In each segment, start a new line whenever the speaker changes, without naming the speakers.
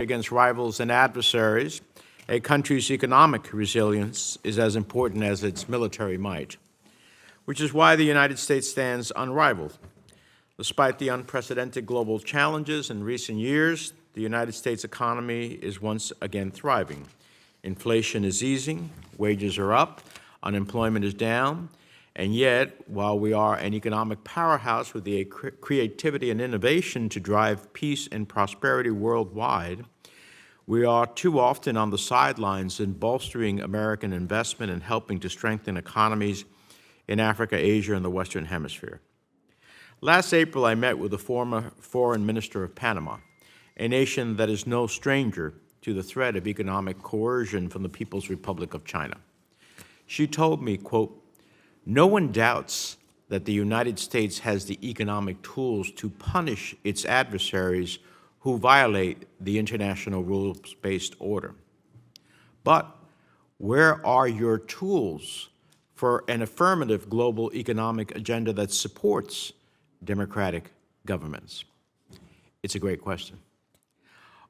against rivals and adversaries, a country's economic resilience is as important as its military might, which is why the United States stands unrivaled. Despite the unprecedented global challenges in recent years, the United States economy is once again thriving. Inflation is easing, wages are up, unemployment is down, and yet, while we are an economic powerhouse with the creativity and innovation to drive peace and prosperity worldwide, we are too often on the sidelines in bolstering American investment and helping to strengthen economies in Africa, Asia, and the Western Hemisphere. Last April, I met with the former foreign minister of Panama, a nation that is no stranger to the threat of economic coercion from the People's Republic of China. She told me, quote, "No one doubts that the United States has the economic tools to punish its adversaries who violate the international rules-based order. But where are your tools for an affirmative global economic agenda that supports democratic governments?" It's a great question.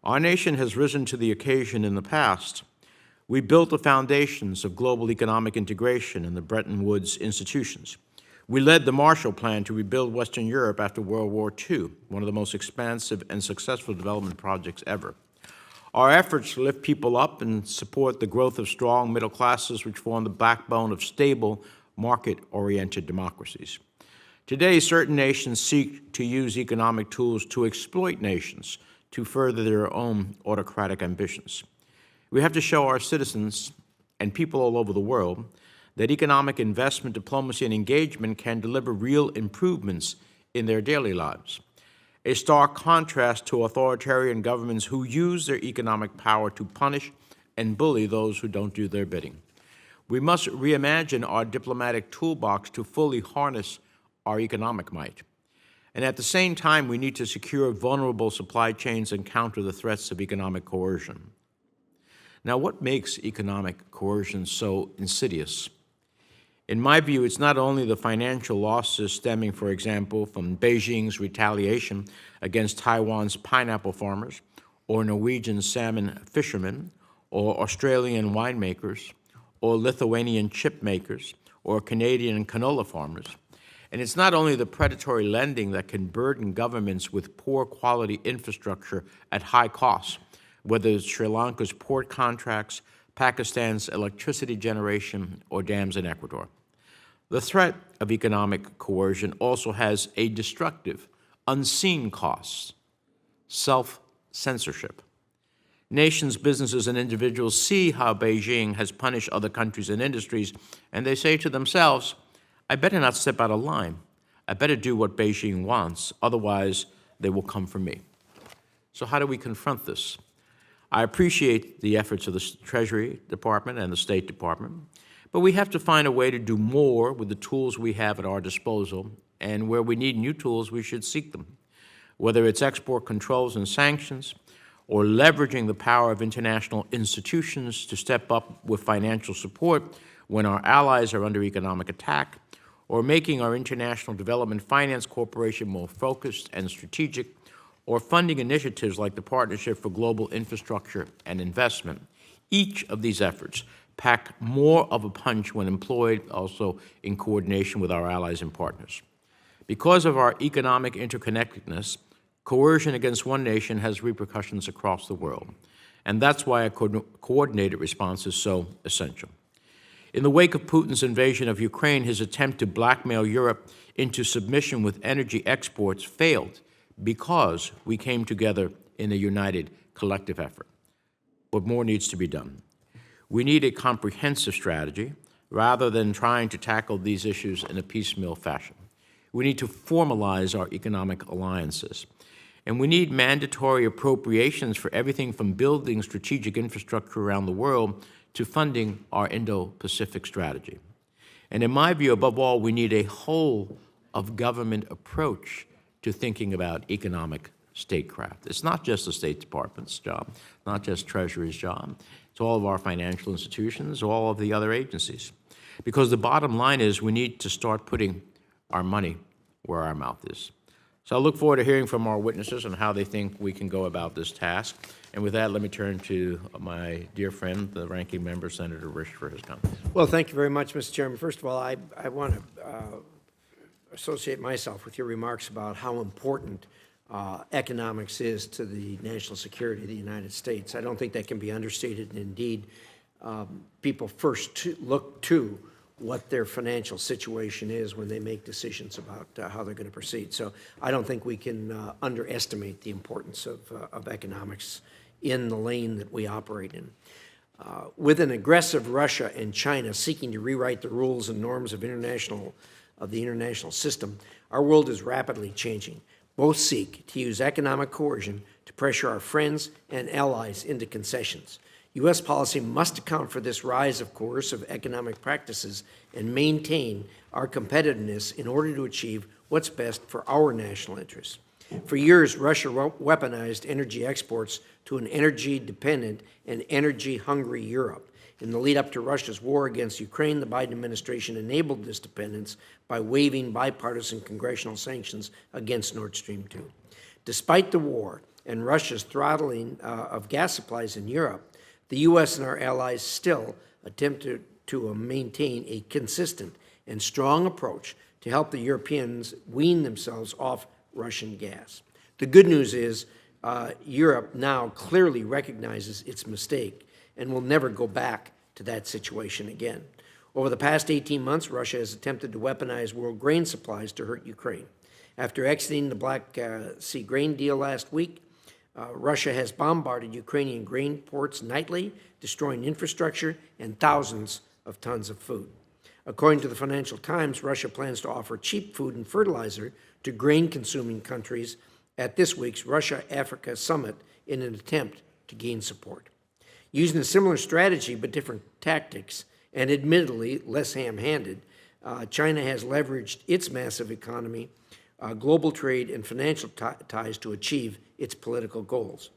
Our nation has risen to the occasion in the past. We built the foundations of global economic integration in the Bretton Woods institutions. We led the Marshall Plan to rebuild Western Europe after World War II, one of the most expansive and successful development projects ever. Our efforts to lift people up and support the growth of strong middle classes, which form the backbone of stable, market-oriented democracies. Today, certain nations seek to use economic tools to exploit nations to further their own autocratic ambitions. We have to show our citizens and people all over the world that economic investment, diplomacy, and engagement can deliver real improvements in their daily lives. A stark contrast to authoritarian governments who use their economic power to punish and bully those who don't do their bidding. We must reimagine our diplomatic toolbox to fully harness our economic might. And at the same time, we need to secure vulnerable supply chains and counter the threats of economic coercion. Now, what makes economic coercion so insidious? In my view, it's not only the financial losses stemming, for example, from Beijing's retaliation against Taiwan's pineapple farmers, or Norwegian salmon fishermen, or Australian winemakers, or Lithuanian chip makers, or Canadian canola farmers. And it's not only the predatory lending that can burden governments with poor quality infrastructure at high costs, whether it's Sri Lanka's port contracts, Pakistan's electricity generation, or dams in Ecuador. The threat of economic coercion also has a destructive, unseen cost: self-censorship. Nations, businesses, and individuals see how Beijing has punished other countries and industries, and they say to themselves, "I better not step out of line. I better do what Beijing wants, otherwise they will come for me." So how do we confront this? I appreciate the efforts of the Treasury Department and the State Department, but we have to find a way to do more with the tools we have at our disposal, and where we need new tools, we should seek them. Whether it's export controls and sanctions, or leveraging the power of international institutions to step up with financial support when our allies are under economic attack, or making our International Development Finance Corporation more focused and strategic, or funding initiatives like the Partnership for Global Infrastructure and Investment. Each of these efforts pack more of a punch when employed also in coordination with our allies and partners. Because of our economic interconnectedness, coercion against one nation has repercussions across the world, and that's why a coordinated response is so essential. In the wake of Putin's invasion of Ukraine, his attempt to blackmail Europe into submission with energy exports failed because we came together in a united collective effort. But more needs to be done. We need a comprehensive strategy rather than trying to tackle these issues in a piecemeal fashion. We need to formalize our economic alliances. And we need mandatory appropriations for everything from building strategic infrastructure around the world to funding our Indo-Pacific strategy. And in my view, above all, we need a whole-of-government approach to thinking about economic statecraft. It's not just the State Department's job, not just Treasury's job. It's all of our financial institutions, all of the other agencies. Because the bottom line is we need to start putting our money where our mouth is. So I look forward to hearing from our witnesses on how they think we can go about this task. And with that, let me turn to my dear friend, the ranking member, Senator Risch, for his comments.
Well, thank you very much, Mr. Chairman. First of all, I want to associate myself with your remarks about how important economics is to the national security of the United States. I don't think that can be understated. And indeed, people first look to what their financial situation is when they make decisions about how they're going to proceed. So I don't think we can underestimate the importance of economics in the lane that we operate in. With an aggressive Russia and China seeking to rewrite the rules and norms of the international system, our world is rapidly changing. Both seek to use economic coercion to pressure our friends and allies into concessions. U.S. policy must account for this rise of coercive economic practices and maintain our competitiveness in order to achieve what's best for our national interests. For years, Russia weaponized energy exports to an energy-dependent and energy-hungry Europe. In the lead-up to Russia's war against Ukraine, the Biden administration enabled this dependence by waiving bipartisan congressional sanctions against Nord Stream 2. Despite the war and Russia's throttling of gas supplies in Europe, the U.S. and our allies still attempt to maintain a consistent and strong approach to help the Europeans wean themselves off Russian gas. The good news is Europe now clearly recognizes its mistake and will never go back to that situation again. Over the past 18 months, Russia has attempted to weaponize world grain supplies to hurt Ukraine. After exiting the Black Sea grain deal last week, Russia has bombarded Ukrainian grain ports nightly, destroying infrastructure and thousands of tons of food. According to the Financial Times, Russia plans to offer cheap food and fertilizer to grain-consuming countries at this week's Russia-Africa summit in an attempt to gain support. Using a similar strategy but different tactics, and admittedly less ham-handed, China has leveraged its massive economy, global trade, and financial ties to achieve its political goals.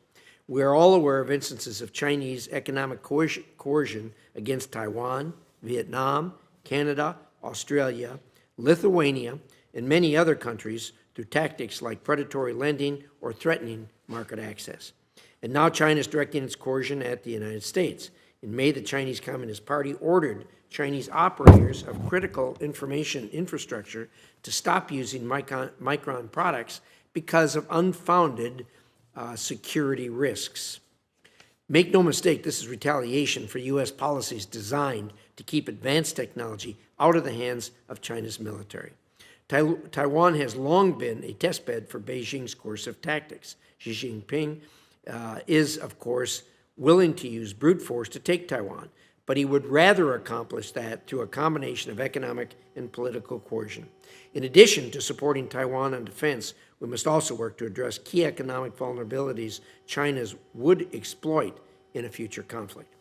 We are all aware of instances of Chinese economic coercion against Taiwan, Vietnam, Canada, Australia, Lithuania, and many other countries through tactics like predatory lending or threatening market access. And now China is directing its coercion at the United States. In May, the Chinese Communist Party ordered Chinese operators of critical information infrastructure to stop using Micron products because of unfounded security risks. Make no mistake, this is retaliation for U.S. policies designed to keep advanced technology out of the hands of China's military. Taiwan has long been a testbed for Beijing's coercive tactics. Xi Jinping is, of course, willing to use brute force to take Taiwan, but he would rather accomplish that through a combination of economic and political coercion. In addition to supporting Taiwan on defense, we must also work to address key economic vulnerabilities China would exploit in a future conflict.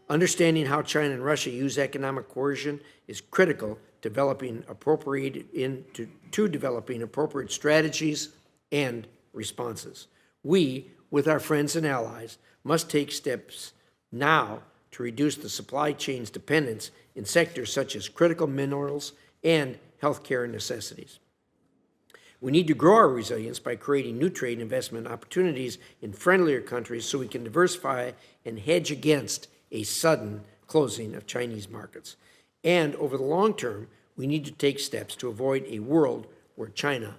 Understanding how China and Russia use economic coercion is critical to developing appropriate strategies and responses. We, with our friends and allies, must take steps now to reduce the supply chain's dependence in sectors such as critical minerals and healthcare necessities. We need to grow our resilience by creating new trade and investment opportunities in friendlier countries so we can diversify and hedge against a sudden closing of Chinese markets. And over the long term, we need to take steps to avoid a world where China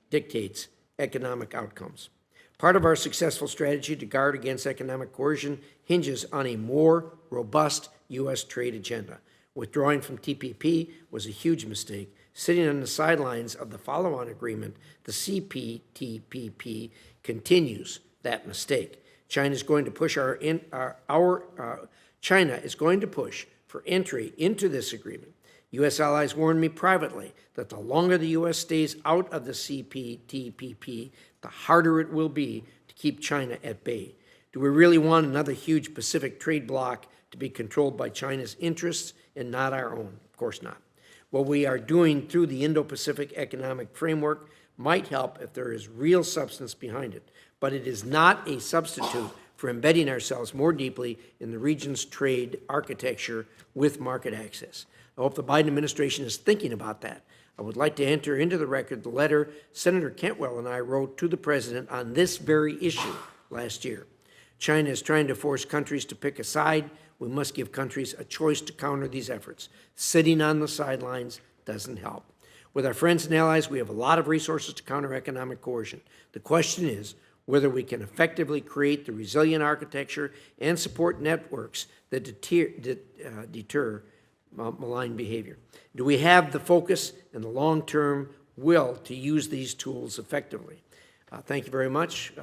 dictates economic outcomes. Part of our successful strategy to guard against economic coercion hinges on a more robust U.S. trade agenda. Withdrawing from TPP was a huge mistake. Sitting on the sidelines of the follow-on agreement, the CPTPP continues that mistake. China is going to push for entry into this agreement. U.S. allies warned me privately that the longer the U.S. stays out of the CPTPP, the harder it will be to keep China at bay. Do we really want another huge Pacific trade bloc to be controlled by China's interests and not our own? Of course not. What we are doing through the Indo-Pacific Economic Framework might help if there is real substance behind it, but it is not a substitute for embedding ourselves more deeply in the region's trade architecture with market access. I hope the Biden administration is thinking about that. I would like to enter into the record the letter Senator Cantwell and I wrote to the President on this very issue last year. China is trying to force countries to pick a side. We must give countries a choice to counter these efforts. Sitting on the sidelines doesn't help. With our friends and allies, we have a lot of resources to counter economic coercion. The question is whether we can effectively create the resilient architecture and support networks that deter malign behavior. Do we have the focus and the long-term will to use these tools effectively? Thank you very much.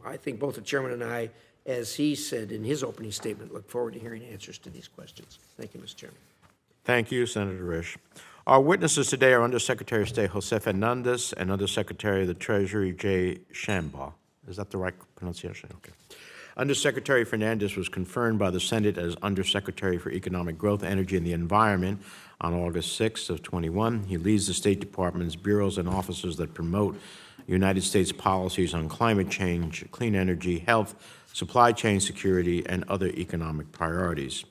I think both the chairman and I, as he said in his opening statement, look forward to hearing answers to these questions. Thank you, Mr. Chairman.
Thank you, Senator Risch. Our witnesses today are Undersecretary of State Jose Menendez and Undersecretary of the Treasury Jay Shambaugh. Is that the right pronunciation? Okay. Undersecretary Fernandez was confirmed by the Senate as Undersecretary for Economic Growth, Energy, and the Environment on August 6th of 21. He leads the State Department's bureaus and offices that promote United States policies on climate change, clean energy, health, supply chain security, and other economic priorities.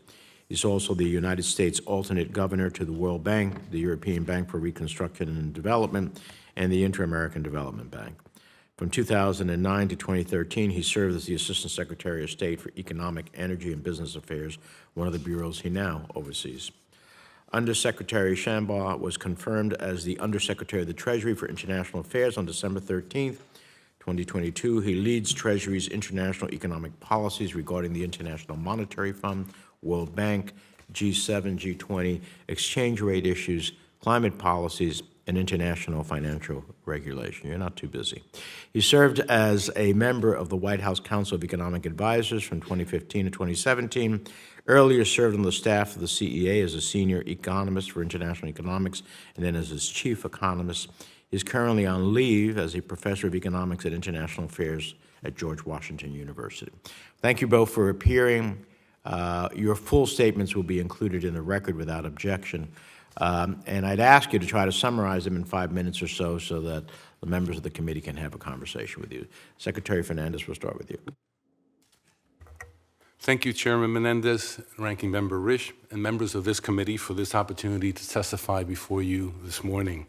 He's also the United States alternate governor to the World Bank, the European Bank for Reconstruction and Development, and the Inter-American Development Bank. From 2009 to 2013, he served as the Assistant Secretary of State for Economic, Energy, and Business Affairs, one of the bureaus he now oversees. Undersecretary Shambaugh was confirmed as the Undersecretary of the Treasury for International Affairs on December 13th, 2022. He leads Treasury's international economic policies regarding the International Monetary Fund, World Bank, G7, G20, exchange rate issues, climate policies, and international financial regulation. You're not too busy. He served as a member of the White House Council of Economic Advisors from 2015 to 2017. Earlier served on the staff of the CEA as a senior economist for international economics and then as its chief economist. He's currently on leave as a professor of economics and international affairs at George Washington University. Thank you both for appearing. Your full statements will be included in the record without objection. And I'd ask you to try to summarize them in 5 minutes or so that the members of the committee can have a conversation with you. Secretary Fernandez, we'll start with you.
Thank you, Chairman Menendez, Ranking Member Risch, and members of this committee for this opportunity to testify before you this morning.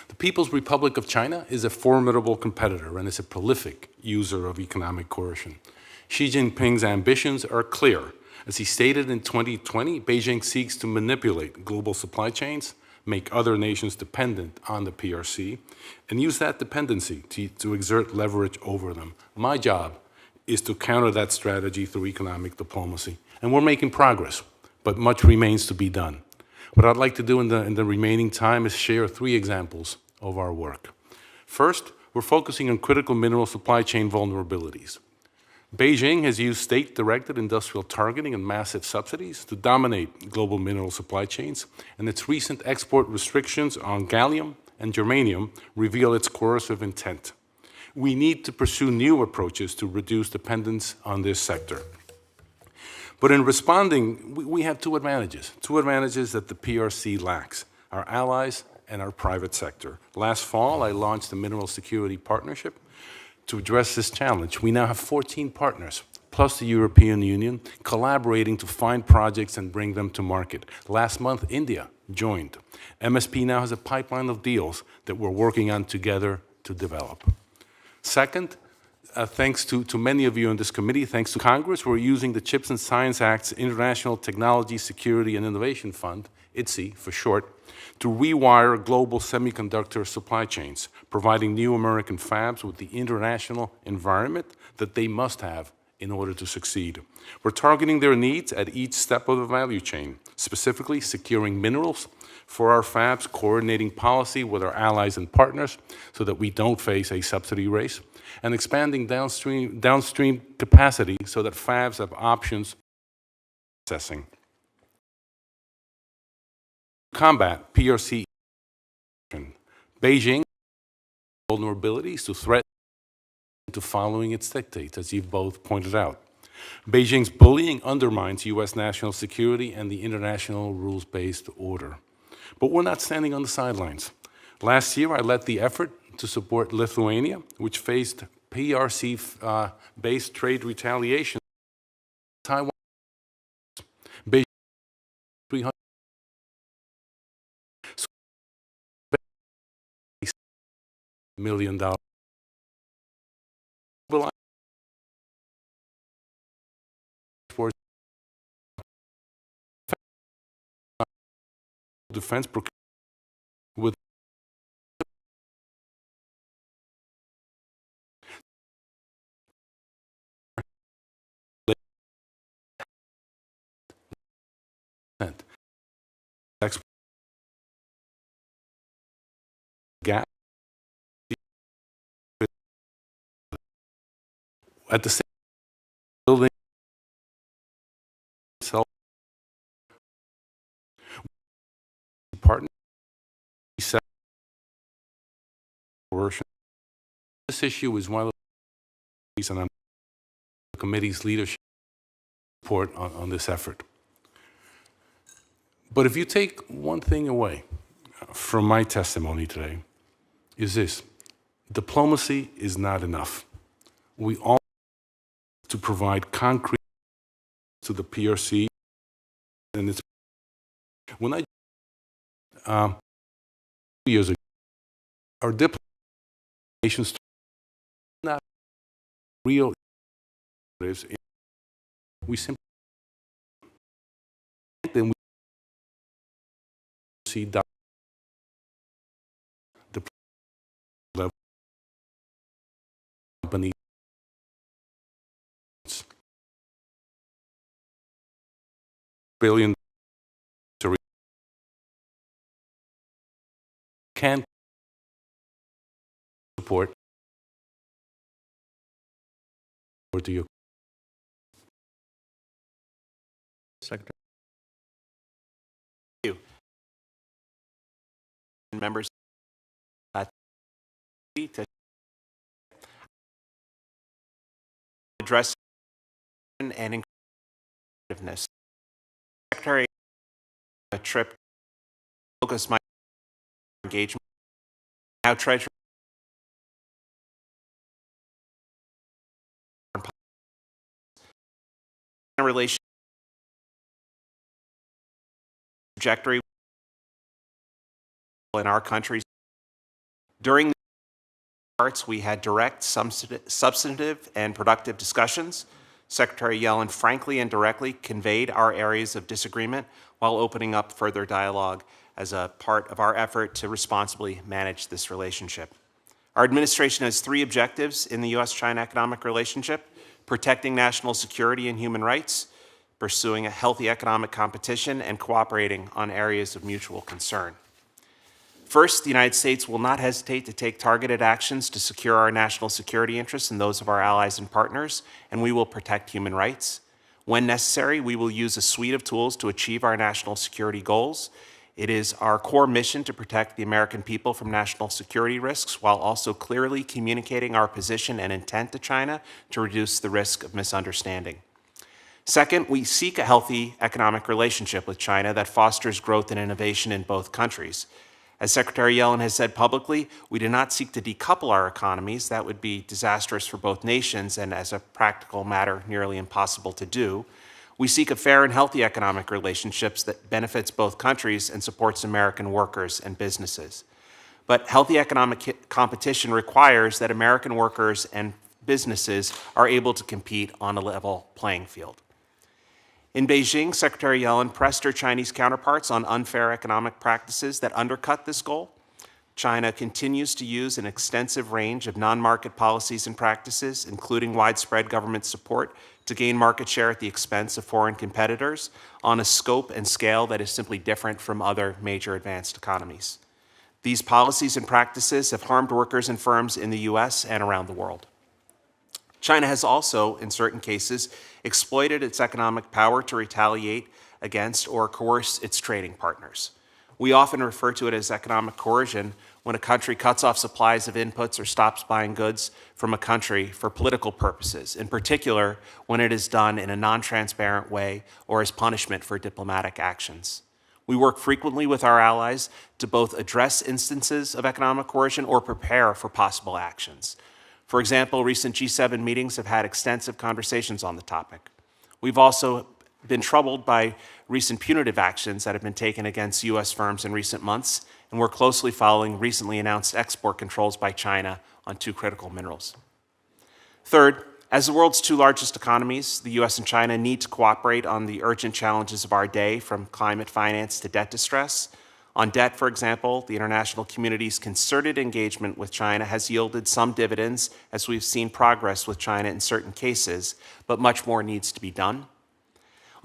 The People's Republic of China is a formidable competitor and is a prolific user of economic coercion. Xi Jinping's ambitions are clear. As he stated in 2020, Beijing seeks to manipulate global supply chains, make other nations dependent on the PRC, and use that dependency to exert leverage over them. My job is to counter that strategy through economic diplomacy. And we're making progress, but much remains to be done. What I'd like to do in the remaining time is share 3 examples of our work. First, we're focusing on critical mineral supply chain vulnerabilities. Beijing has used state-directed industrial targeting and massive subsidies to dominate global mineral supply chains, and its recent export restrictions on gallium and germanium reveal its coercive intent. We need to pursue new approaches to reduce dependence on this sector. But in responding, we have 2 advantages that the PRC lacks: our allies and our private sector. Last fall, I launched the Mineral Security Partnership to address this challenge. We now have 14 partners, plus the European Union, collaborating to find projects and bring them to market. Last month, India joined. MSP now has a pipeline of deals that we're working on together to develop. Second, thanks to many of you in this committee, thanks to Congress, we're using the CHIPS and Science Act's International Technology, Security, and Innovation Fund, ITSE for short, to rewire global semiconductor supply chains, providing new American fabs with the international environment that they must have in order to succeed. We're targeting their needs at each step of the value chain, specifically securing minerals for our fabs, coordinating policy with our allies and partners so that we don't face a subsidy race, and expanding downstream capacity so that fabs have options for processing. Combat PRC, Beijing vulnerabilities to threat to following its dictates, as you've both pointed out. Beijing's bullying undermines U.S. national security and the international rules-based order. But we're not standing on the sidelines. Last year, I led the effort to support Lithuania, which faced PRC-based trade retaliation. Taiwan, Beijing, 300 million for defense procurement with export gap at the same building itself partner coercion. This issue is one of the reasons I'm the committee's leadership support on this effort. But if you take one thing away from my testimony today, is this: diplomacy is not enough. We all have to provide concrete to the PRC, and it's when I 2 years ago, our diplomations not real. We simply then we see the level company billion to can support or do you
Secretary.
Thank you. Members, to address and competitiveness. Secretary, a trip focus my engagement. Now, Treasury relation trajectory in our countries. During the parts, we had direct, substantive, and productive discussions. Secretary Yellen frankly and directly conveyed our areas of disagreement while opening up further dialogue as a part of our effort to responsibly manage this relationship. Our administration has 3 objectives in the U.S.-China economic relationship: protecting national security and human rights, pursuing a healthy economic competition, and cooperating on areas of mutual concern. First, the United States will not hesitate to take targeted actions to secure our national security interests and those of our allies and partners, and we will protect human rights. When necessary, we will use a suite of tools to achieve our national security goals. It is our core mission to protect the American people from national security risks while also clearly communicating our position and intent to China to reduce the risk of misunderstanding. Second, we seek a healthy economic relationship with China that fosters growth and innovation in both countries. As Secretary Yellen has said publicly, we do not seek to decouple our economies. That would be disastrous for both nations and, as a practical matter, nearly impossible to do. We seek a fair and healthy economic relationships that benefits both countries and supports American workers and businesses. But healthy economic competition requires that American workers and businesses are able to compete on a level playing field. In Beijing, Secretary Yellen pressed her Chinese counterparts on unfair economic practices that undercut this goal. China continues to use an extensive range of non-market policies and practices, including widespread government support, to gain market share at the expense of foreign competitors on a scope and scale that is simply different from other major advanced economies. These policies and practices have harmed workers and firms in the U.S. and around the world. China has also, in certain cases, exploited its economic power to retaliate against or coerce its trading partners. We often refer to it as economic coercion when a country cuts off supplies of inputs or stops buying goods from a country for political purposes, in particular when it is done in a non-transparent way or as punishment for diplomatic actions. We work frequently with our allies to both address instances of economic coercion or prepare for possible actions. For example, recent G7 meetings have had extensive conversations on the topic. We've also been troubled by recent punitive actions that have been taken against U.S. firms in recent months, and we're closely following recently announced export controls by China on 2 critical minerals. Third, as the world's 2 largest economies, the US and China need to cooperate on the urgent challenges of our day, from climate finance to debt distress. On debt, for example, the international community's concerted engagement with China has yielded some dividends, as we've seen progress with China in certain cases, but much more needs to be done.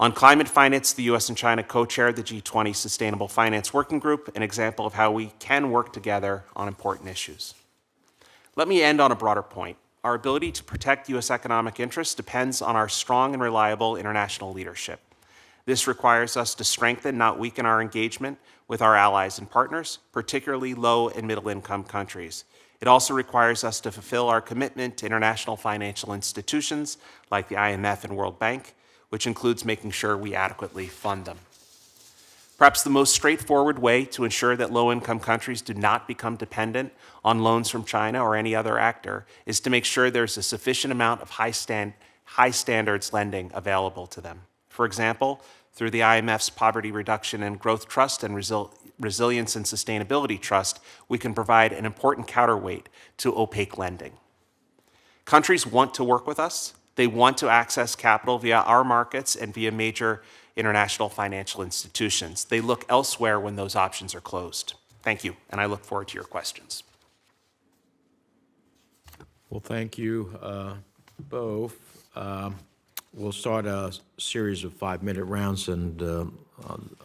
On climate finance, the US and China co-chaired the G20 Sustainable Finance Working Group, an example of how we can work together on important issues. Let me end on a broader point. Our ability to protect US economic interests depends on our strong and reliable international leadership. This requires us to strengthen, not weaken, our engagement with our allies and partners, particularly low and middle income countries. It also requires us to fulfill our commitment to international financial institutions like the IMF and World Bank, which includes making sure we adequately fund them. Perhaps the most straightforward way to ensure that low-income countries do not become dependent on loans from China or any other actor is to make sure there's a sufficient amount of high standards lending available to them. For example, through the IMF's Poverty Reduction and Growth Trust and Resilience and Sustainability Trust, we can provide an important counterweight to opaque lending. Countries want to work with us. They want to access capital via our markets and via major international financial institutions. They look elsewhere when those options are closed. Thank you, and I look forward to your questions.
Well, thank you both. We'll start a series of 5-minute rounds, and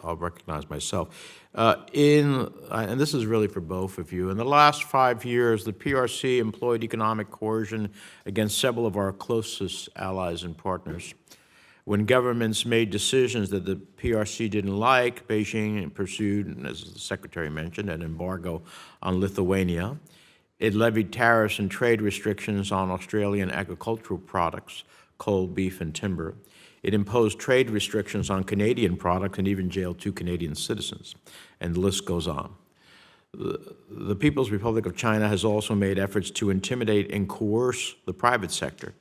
I'll recognize myself. And this is really for both of you. In the last 5 years, the PRC employed economic coercion against several of our closest allies and partners. When governments made decisions that the PRC didn't like, Beijing pursued, as the Secretary mentioned, an embargo on Lithuania. It levied tariffs and trade restrictions on Australian agricultural products, coal, beef, and timber. It imposed trade restrictions on Canadian products and even jailed 2 Canadian citizens, and the list goes on. The People's Republic of China has also made efforts to intimidate and coerce the private sector,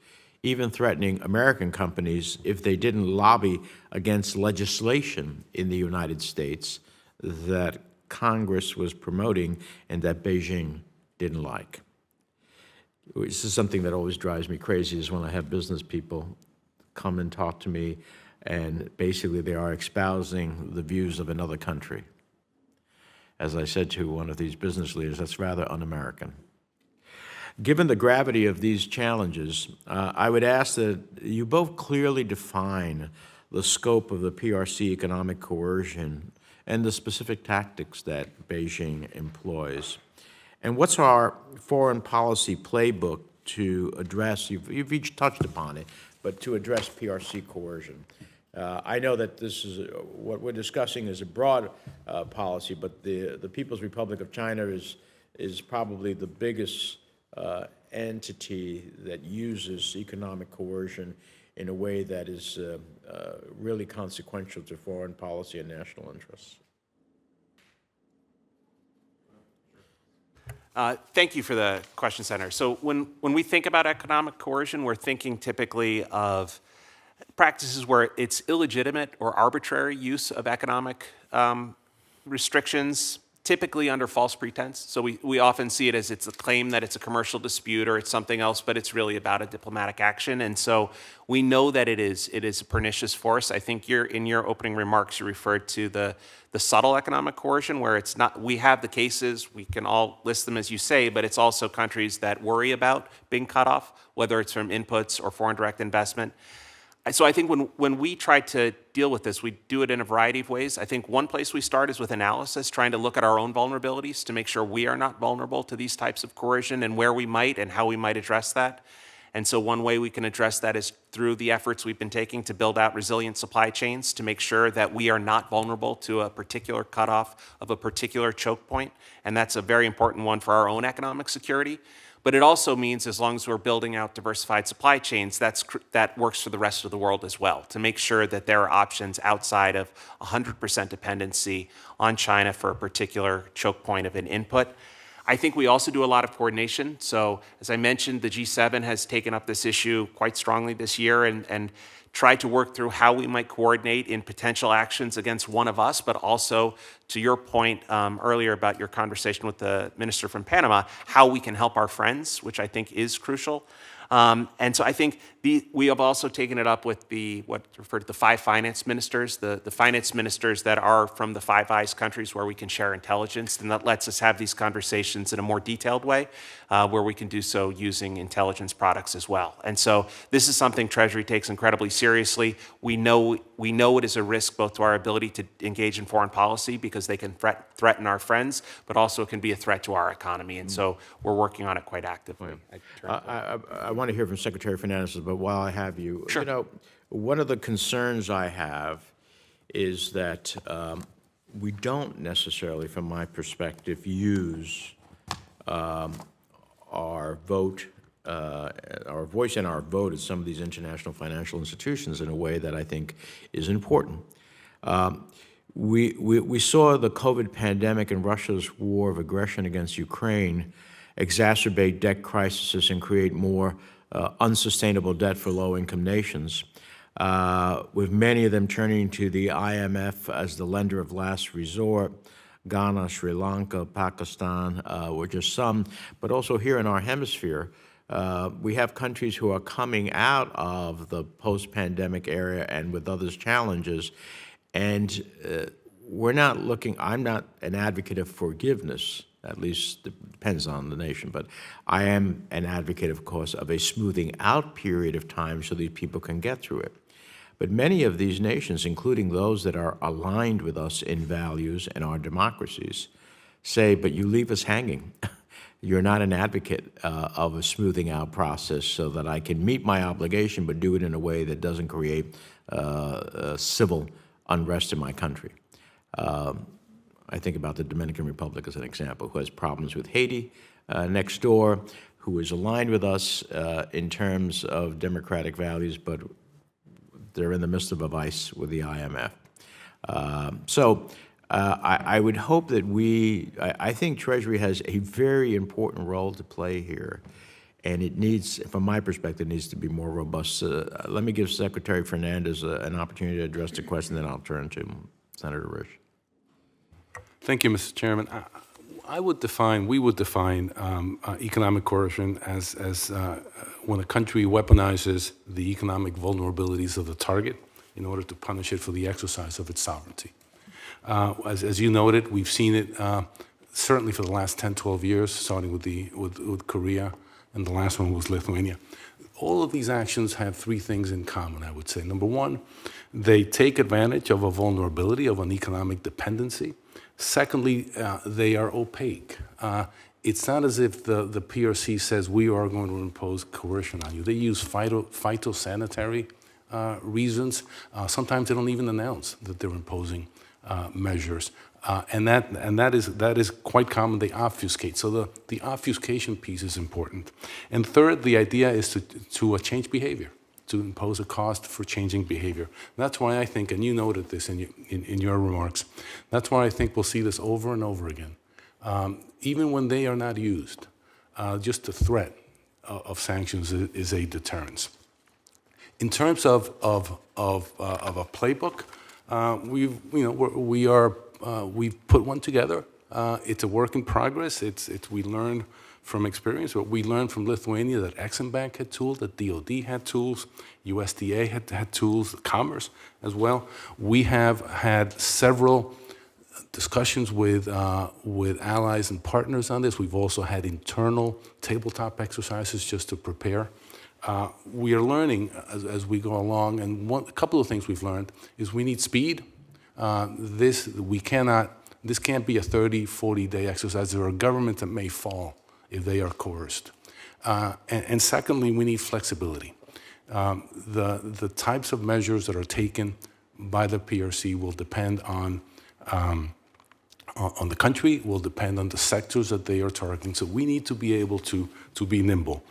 even threatening American companies if they didn't lobby against legislation in the United States that Congress was promoting and that Beijing didn't like. This is something that always drives me crazy, is when I have business people come and talk to me, and basically they are espousing the views of another country. As I said to one of these business leaders, that's rather un-American. Given the gravity of these challenges, I would ask that you both clearly define the scope of the PRC economic coercion and the specific tactics that Beijing employs. And what's our foreign policy playbook to address, you've each touched upon it, but to address PRC coercion? I know that this is, what we're discussing is a broad policy, but the People's Republic of China is probably the biggest entity that uses economic coercion in a way that is really consequential to foreign policy and national interests.
Thank you for the question, Senator. So when we think about economic coercion, we're thinking typically of practices where it's illegitimate or arbitrary use of economic restrictions, typically under false pretense. So we often see it as it's a claim that it's a commercial dispute or it's something else, but it's really about a diplomatic action. And so we know that it is a pernicious force. I think in your opening remarks, you referred to the subtle economic coercion, where it's not, we have the cases, we can all list them as you say, but it's also countries that worry about being cut off, whether it's from inputs or foreign direct investment. So I think when we try to deal with this, we do it in a variety of ways. I think one place we start is with analysis, trying to look at our own vulnerabilities to make sure we are not vulnerable to these types of coercion and where we might and how we might address that. And so one way we can address that is through the efforts we've been taking to build out resilient supply chains to make sure that we are not vulnerable to a particular cutoff of a particular choke point. And that's a very important one for our own economic security. But it also means, as long as we're building out diversified supply chains, that works for the rest of the world as well, to make sure that there are options outside of 100% dependency on China for a particular choke point of an input. I think we also do a lot of coordination. So as I mentioned, the G7 has taken up this issue quite strongly this year and tried to work through how we might coordinate in potential actions against one of us, but also, to your point earlier about your conversation with the minister from Panama, how we can help our friends, which I think is crucial. And so I think we have also taken it up with what's referred to the 5 finance ministers, the finance ministers that are from the Five Eyes countries where we can share intelligence, and that lets us have these conversations in a more detailed way, where we can do so using intelligence products as well. And so this is something Treasury takes incredibly seriously. We know it is a risk both to our ability to engage in foreign policy because they can threaten our friends, but also it can be a threat to our economy. And so we're working on it quite actively.
I want to hear from Secretary Fernandez, but while I have you,
Sure.
you know, one of the concerns I have is that we don't necessarily, from my perspective, use our vote, our voice and our vote at some of these international financial institutions in a way that I think is important. We saw the COVID pandemic and Russia's war of aggression against Ukraine exacerbate debt crises and create more unsustainable debt for low-income nations, with many of them turning to the IMF as the lender of last resort. Ghana, Sri Lanka, Pakistan were just some, but also here in our hemisphere, we have countries who are coming out of the post-pandemic era and with others challenges, and we're not looking, I'm not an advocate of forgiveness, at least it depends on the nation, but I am an advocate, of course, of a smoothing out period of time so these people can get through it. But many of these nations, including those that are aligned with us in values and our democracies, say, but you leave us hanging. You're not an advocate of a smoothing out process so that I can meet my obligation but do it in a way that doesn't create civil unrest in my country. I think about the Dominican Republic as an example, who has problems with Haiti next door, who is aligned with us in terms of democratic values, but they're in the midst of a vice with the IMF. I would hope that I think Treasury has a very important role to play here, and it needs, from my perspective, needs to be more robust. Let me give Secretary Fernandez an opportunity to address the question, then I'll turn to Senator Risch.
Thank you, Mr. Chairman. We would define economic coercion as when a country weaponizes the economic vulnerabilities of the target in order to punish it for the exercise of its sovereignty. As you noted, we've seen it certainly for the last 10, 12 years, starting with Korea, and the last one was Lithuania. All of these actions have 3 things in common, I would say. Number one, they take advantage of a vulnerability, of an economic dependency. Secondly, they are opaque. It's not as if the PRC says we are going to impose coercion on you. They use phytosanitary reasons. Sometimes they don't even announce that they're imposing measures, and that is quite common. They obfuscate. So the obfuscation piece is important. And third, the idea is to change behavior, to impose a cost for changing behavior. That's why I think, and you noted this in your remarks, that's why I think we'll see this over and over again. Even when they are not used, just the threat of sanctions is a deterrence. In terms of a playbook, we've put one together. It's a work in progress. We learn from experience. What we learned from Lithuania, that Exim Bank had tools, that DOD had tools, USDA had tools, Commerce as well. We have had several discussions with allies and partners on this. We've also had internal tabletop exercises just to prepare. We are learning as we go along, and a couple of things we've learned is we need speed. This can't be a 30, 40-day exercise. There are governments that may fall if they are coerced. And secondly, we need flexibility. The types of measures that are taken by the PRC will depend on the country, will depend on the sectors that they are targeting. So we need to be able to be nimble.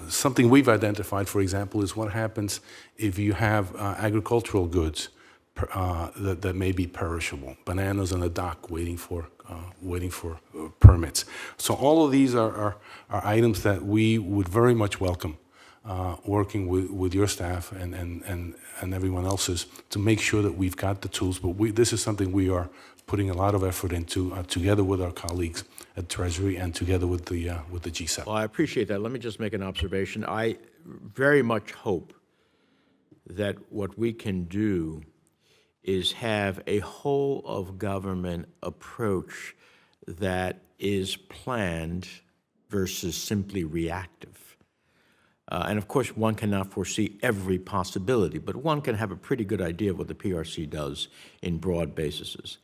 Something we've identified, for example, is what happens if you have agricultural goods that may be perishable, bananas on a dock waiting for permits. So all of these are items that we would very much welcome working with your staff and everyone else's to make sure that we've got the tools. But this is something we are putting a lot of effort into together with our colleagues at Treasury and together with the G7.
Well, I appreciate that. Let me just make an observation. I very much hope that what we can do is have a whole of government approach that is planned versus simply reactive. And of course, one cannot foresee every possibility, but one can have a pretty good idea of what the PRC does in broad bases.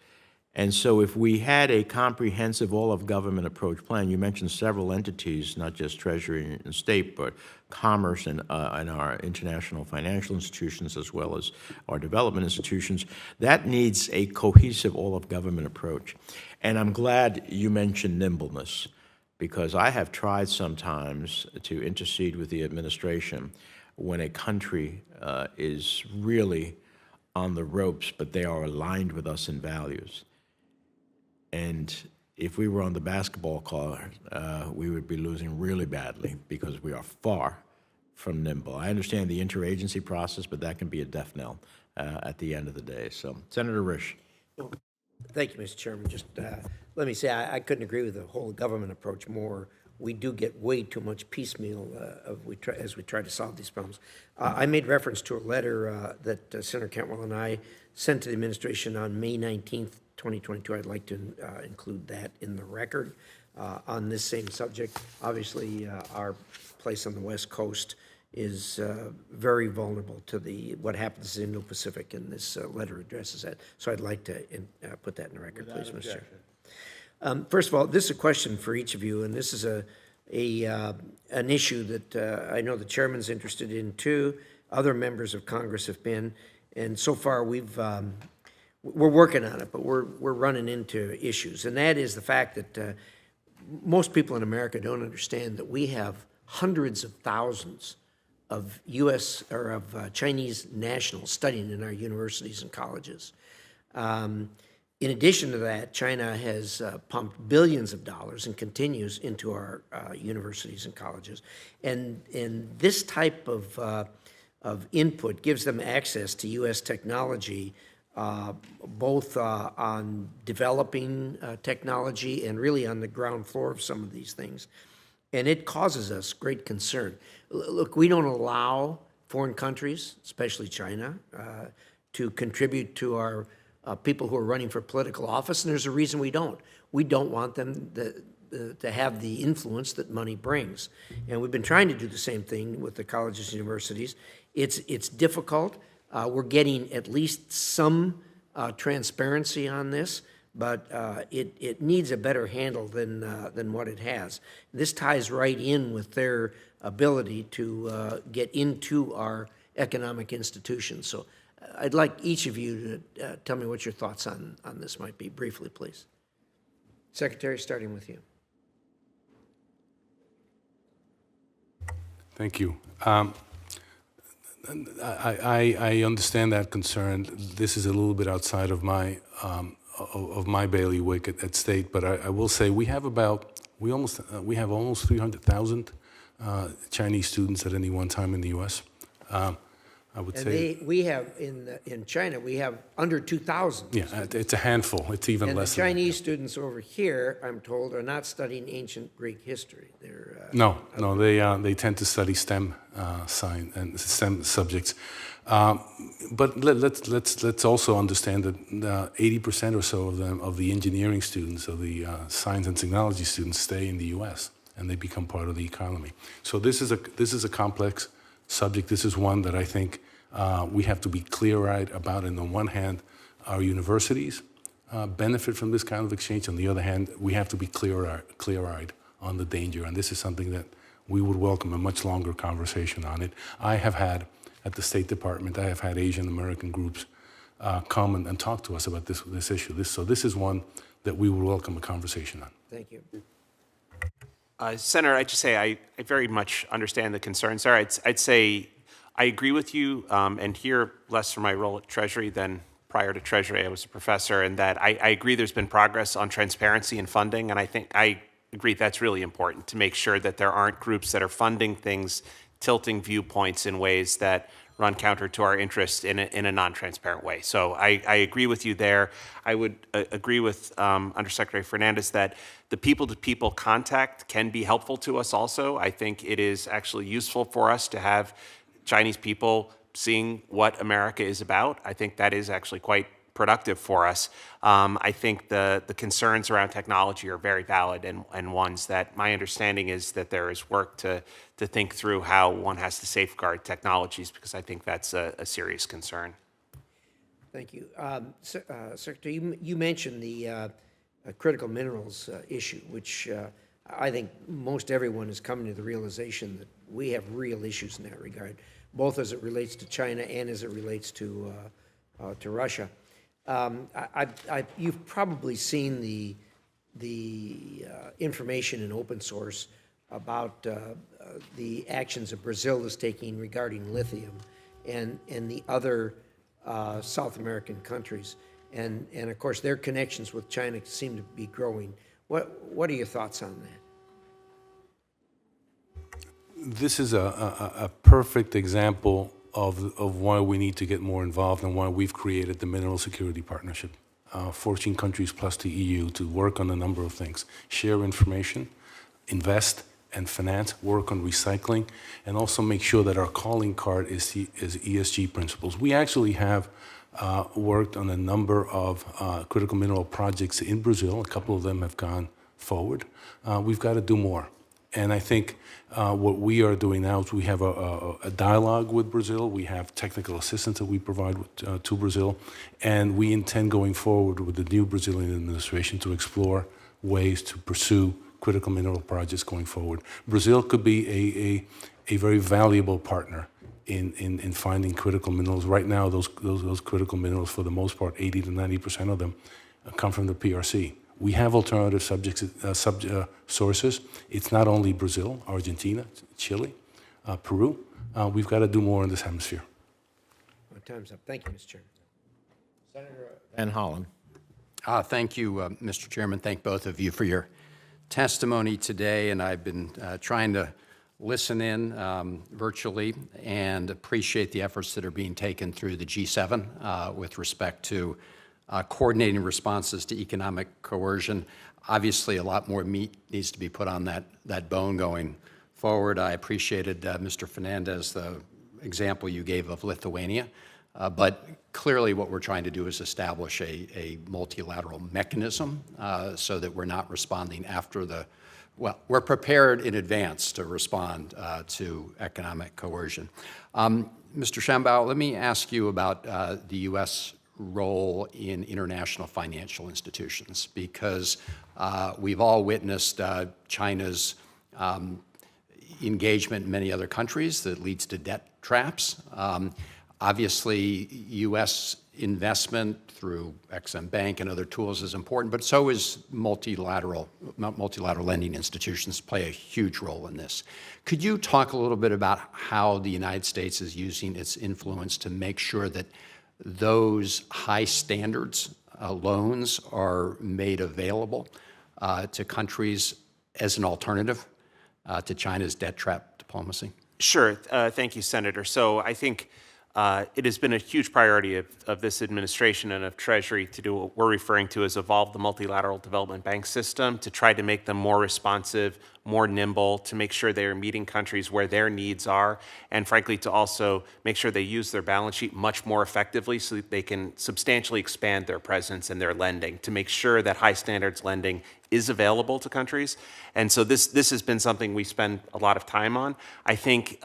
And so if we had a comprehensive all-of-government approach plan, you mentioned several entities, not just Treasury and State, but Commerce and our international financial institutions as well as our development institutions, that needs a cohesive all-of-government approach. And I'm glad you mentioned nimbleness, because I have tried sometimes to intercede with the administration when a country is really on the ropes, but they are aligned with us in values. And if we were on the basketball court, we would be losing really badly because we are far from nimble. I understand the interagency process, but that can be a death knell at the end of the day. So, Senator Risch.
Thank you, Mr. Chairman. Just let me say I couldn't agree with the whole government approach more. We do get way too much piecemeal as we try to solve these problems. I made reference to a letter that Senator Cantwell and I sent to the administration on May 19th, 2022. I'd like to include that in the record on this same subject. Obviously, our place on the West Coast is very vulnerable to what happens in the Indo-Pacific, and this letter addresses that. So I'd like to put that in the record, please, Mr. Chair. First of all, this is a question for each of you, and this is an issue that I know the chairman's interested in too. Other members of Congress have been, and so far we're working on it, but we're running into issues, and that is the fact that most people in America don't understand that we have hundreds of thousands of U.S. or of Chinese nationals studying in our universities and colleges. In addition to that, China has pumped billions of dollars and continues into our universities and colleges, and this type of input gives them access to U.S. technology, both on developing technology and really on the ground floor of some of these things. And it causes us great concern. Look, we don't allow foreign countries, especially China, to contribute to our people who are running for political office, and there's a reason we don't. We don't want them to have the influence that money brings. And we've been trying to do the same thing with the colleges and universities. It's difficult. We're getting at least some transparency on this, but it needs a better handle than what it has. This ties right in with their ability to get into our economic institutions. So I'd like each of you to tell me what your thoughts on this might be, briefly, please. Secretary, starting with you.
Thank you. I understand that concern. This is a little bit outside of my bailiwick at State, but I will say we have almost 300,000 Chinese students at any one time in the U.S. I would say
we have in China we have under 2,000.
Yeah, it's a handful. It's even less.
And the Chinese students over here, I'm told, are not studying ancient Greek history. They're
no, they tend to study STEM science and STEM subjects. But let's also understand that 80% or so of the engineering students, of the science and technology students, stay in the U.S. and they become part of the economy. So this is a complex subject. This is one that I think we have to be clear-eyed about. And on one hand, our universities benefit from this kind of exchange. On the other hand, we have to be clear-eyed on the danger. And this is something that we would welcome a much longer conversation on it. I have had, at the State Department, I have had Asian American groups come and talk to us about this issue. So this is one that we would welcome a conversation on.
Thank you.
Senator, I'd just say I very much understand the concerns there. I'd say I agree with you, and here, less from my role at Treasury than prior to Treasury, I was a professor, and that I agree there's been progress on transparency and funding, and I think I agree that's really important to make sure that there aren't groups that are funding things tilting viewpoints in ways that run counter to our interests in a non-transparent way. So I agree with you there. I would agree with Undersecretary Fernandez that the people-to-people contact can be helpful to us also. I think it is actually useful for us to have Chinese people seeing what America is about. I think that is actually quite productive for us. I think the concerns around technology are very valid and ones that my understanding is that there is work to think through how one has to safeguard technologies, because I think that's a serious concern.
Thank you. Secretary, you mentioned the critical minerals issue, which I think most everyone is coming to the realization that we have real issues in that regard, both as it relates to China and as it relates to Russia. You've probably seen the information in open source about the actions that Brazil is taking regarding lithium and the other South American countries. And of course, their connections with China seem to be growing. What are your thoughts on that?
This is a perfect example of why we need to get more involved and why we've created the Mineral Security Partnership, 14 countries plus the EU, to work on a number of things: share information, invest and finance, work on recycling, and also make sure that our calling card is ESG principles. We actually have worked on a number of critical mineral projects in Brazil. A couple of them have gone forward. We've got to do more. And I think what we are doing now is we have a dialogue with Brazil. We have technical assistance that we provide to Brazil. And we intend going forward with the new Brazilian administration to explore ways to pursue critical mineral projects going forward. Brazil could be a very valuable partner in finding critical minerals. Right now, those critical minerals, for the most part, 80 to 90% of them come from the PRC. We have alternative sources. It's not only Brazil, Argentina, Chile, Peru. We've got to do more in this hemisphere.
Well, time's up. Thank you, Mr. Chairman.
Senator Van Hollen.
Thank you, Mr. Chairman. Thank both of you for your testimony today. And I've been trying to listen in virtually and appreciate the efforts that are being taken through the G7 with respect to coordinating responses to economic coercion. Obviously, a lot more meat needs to be put on that bone going forward. I appreciated, Mr. Fernandez, the example you gave of Lithuania. But clearly what we're trying to do is establish a multilateral mechanism so that we're not responding after we're prepared in advance to respond to economic coercion. Mr. Shambaugh, let me ask you about the U.S. role in international financial institutions, because we've all witnessed China's engagement in many other countries that leads to debt traps. Obviously, U.S. investment through Ex-Im Bank and other tools is important, but so is multilateral lending institutions play a huge role in this. Could you talk a little bit about how the United States is using its influence to make sure that those high standards loans are made available to countries as an alternative to China's debt trap diplomacy?
Sure. Thank you, Senator. So I think it has been a huge priority of this administration and of Treasury to do what we're referring to as evolve the multilateral development bank system, to try to make them more responsive, more nimble, to make sure they are meeting countries where their needs are, and frankly, to also make sure they use their balance sheet much more effectively so that they can substantially expand their presence and their lending, to make sure that high standards lending is available to countries. And so this has been something we spend a lot of time on. I think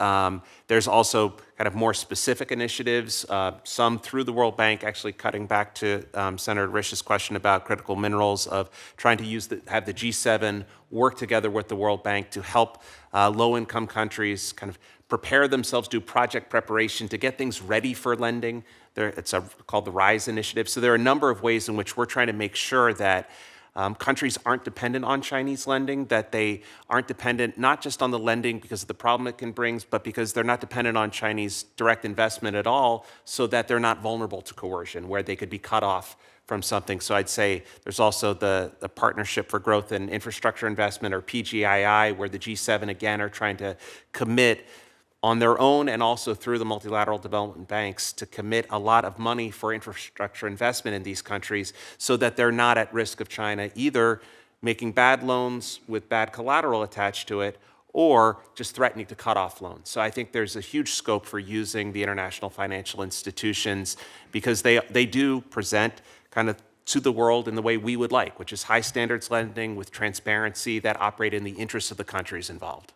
there's also kind of more specific initiatives, some through the World Bank, actually cutting back to Senator Rish's question about critical minerals, of trying to have the G7 work together with the World Bank to help low-income countries kind of prepare themselves, do project preparation to get things ready for lending. It's called the RISE initiative. So there are a number of ways in which we're trying to make sure that countries aren't dependent on Chinese lending, that they aren't dependent not just on the lending because of the problem it can bring, but because they're not dependent on Chinese direct investment at all, so that they're not vulnerable to coercion, where they could be cut off from something. So I'd say there's also the Partnership for Growth and Infrastructure Investment, or PGII, where the G7 again are trying to commit on their own and also through the multilateral development banks to commit a lot of money for infrastructure investment in these countries so that they're not at risk of China either making bad loans with bad collateral attached to it or just threatening to cut off loans. So I think there's a huge scope for using the international financial institutions because they do present kind of to the world in the way we would like, which is high standards lending with transparency that operate in the interests of the countries involved.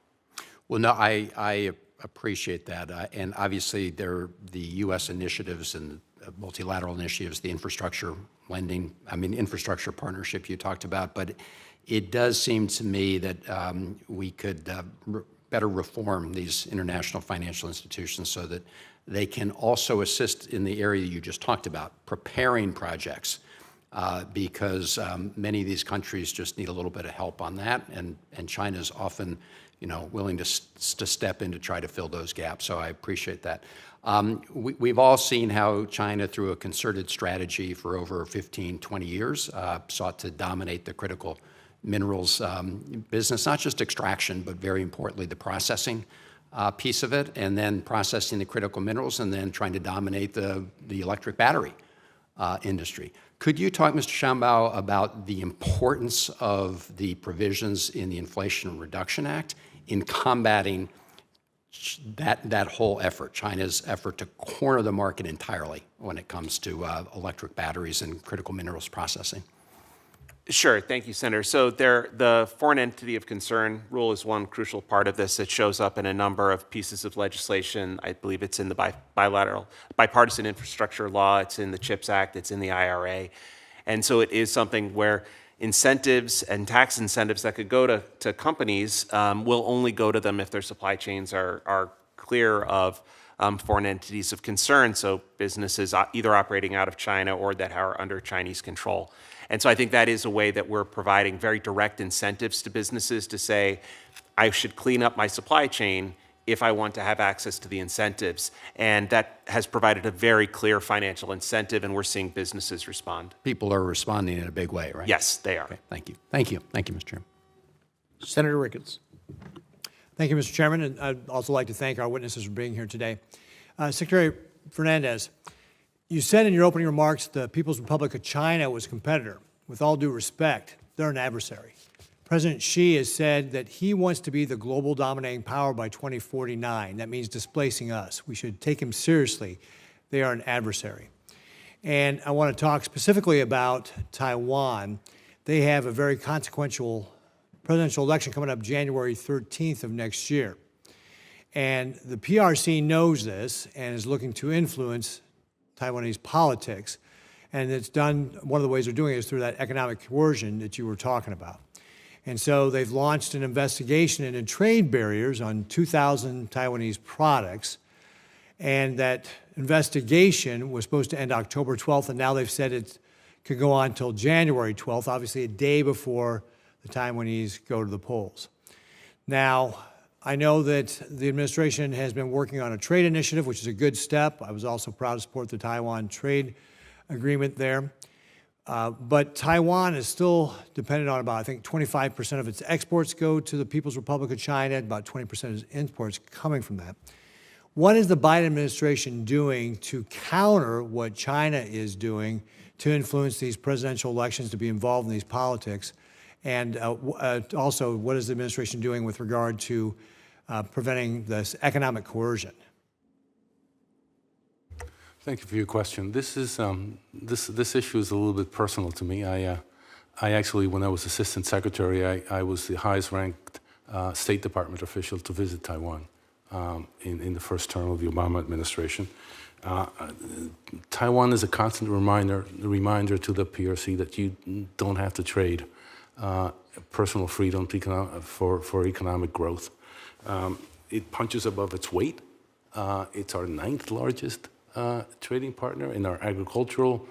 Well, no, I appreciate that. And obviously, the U.S. initiatives and multilateral initiatives, the infrastructure lending, infrastructure partnership you talked about, but it does seem to me that we could better reform these international financial institutions so that they can also assist in the area you just talked about, preparing projects, because many of these countries just need a little bit of help on that, and China's often, willing to step in to try to fill those gaps. So I appreciate that. We've all seen how China, through a concerted strategy for over 15, 20 years, sought to dominate the critical minerals business, not just extraction, but very importantly, the processing piece of it, and then processing the critical minerals, and then trying to dominate the electric battery industry. Could you talk, Mr. Shambaugh, about the importance of the provisions in the Inflation Reduction Act in combating that whole effort, China's effort to corner the market entirely when it comes to electric batteries and critical minerals processing?
Sure. Thank you, Senator. So the foreign entity of concern rule is one crucial part of this. It shows up in a number of pieces of legislation. I believe it's in the bipartisan infrastructure law. It's in the CHIPS Act. It's in the IRA. And so it is something where incentives and tax incentives that could go to companies will only go to them if their supply chains are clear of foreign entities of concern, so businesses either operating out of China or that are under Chinese control. And so I think that is a way that we're providing very direct incentives to businesses to say, I should clean up my supply chain if I want to have access to the incentives. And that has provided a very clear financial incentive, and we're seeing businesses respond.
People are responding in a big way, right?
Yes, they are.
Okay, thank you. Thank you. Thank you, Mr. Chairman.
Senator Ricketts.
Thank you, Mr. Chairman, and I'd also like to thank our witnesses for being here today. Secretary Fernandez, you said in your opening remarks the People's Republic of China was a competitor. With all due respect, they're an adversary. President Xi has said that he wants to be the global dominating power by 2049. That means displacing us. We should take him seriously. They are an adversary. And I want to talk specifically about Taiwan. They have a very consequential presidential election coming up January 13th of next year. And the PRC knows this and is looking to influence Taiwanese politics. And it's done, one of the ways they're doing it is through that economic coercion that you were talking about. And so they've launched an investigation into trade barriers on 2,000 Taiwanese products. And that investigation was supposed to end October 12th, and now they've said it could go on until January 12th, obviously a day before the Taiwanese go to the polls. Now, I know that the administration has been working on a trade initiative, which is a good step. I was also proud to support the Taiwan trade agreement there. But Taiwan is still dependent on about, I think, 25% of its exports go to the People's Republic of China, about 20% of its imports coming from that. What is the Biden administration doing to counter what China is doing to influence these presidential elections, to be involved in these politics? And also, what is the administration doing with regard to preventing this economic coercion?
Thank you for your question. This is this issue is a little bit personal to me. I actually, when I was assistant secretary, I was the highest ranked State Department official to visit Taiwan in the first term of the Obama administration. Taiwan is a constant reminder to the PRC that you don't have to trade personal freedom for economic growth. It punches above its weight. It's our 9th largest trading partner in our agricultural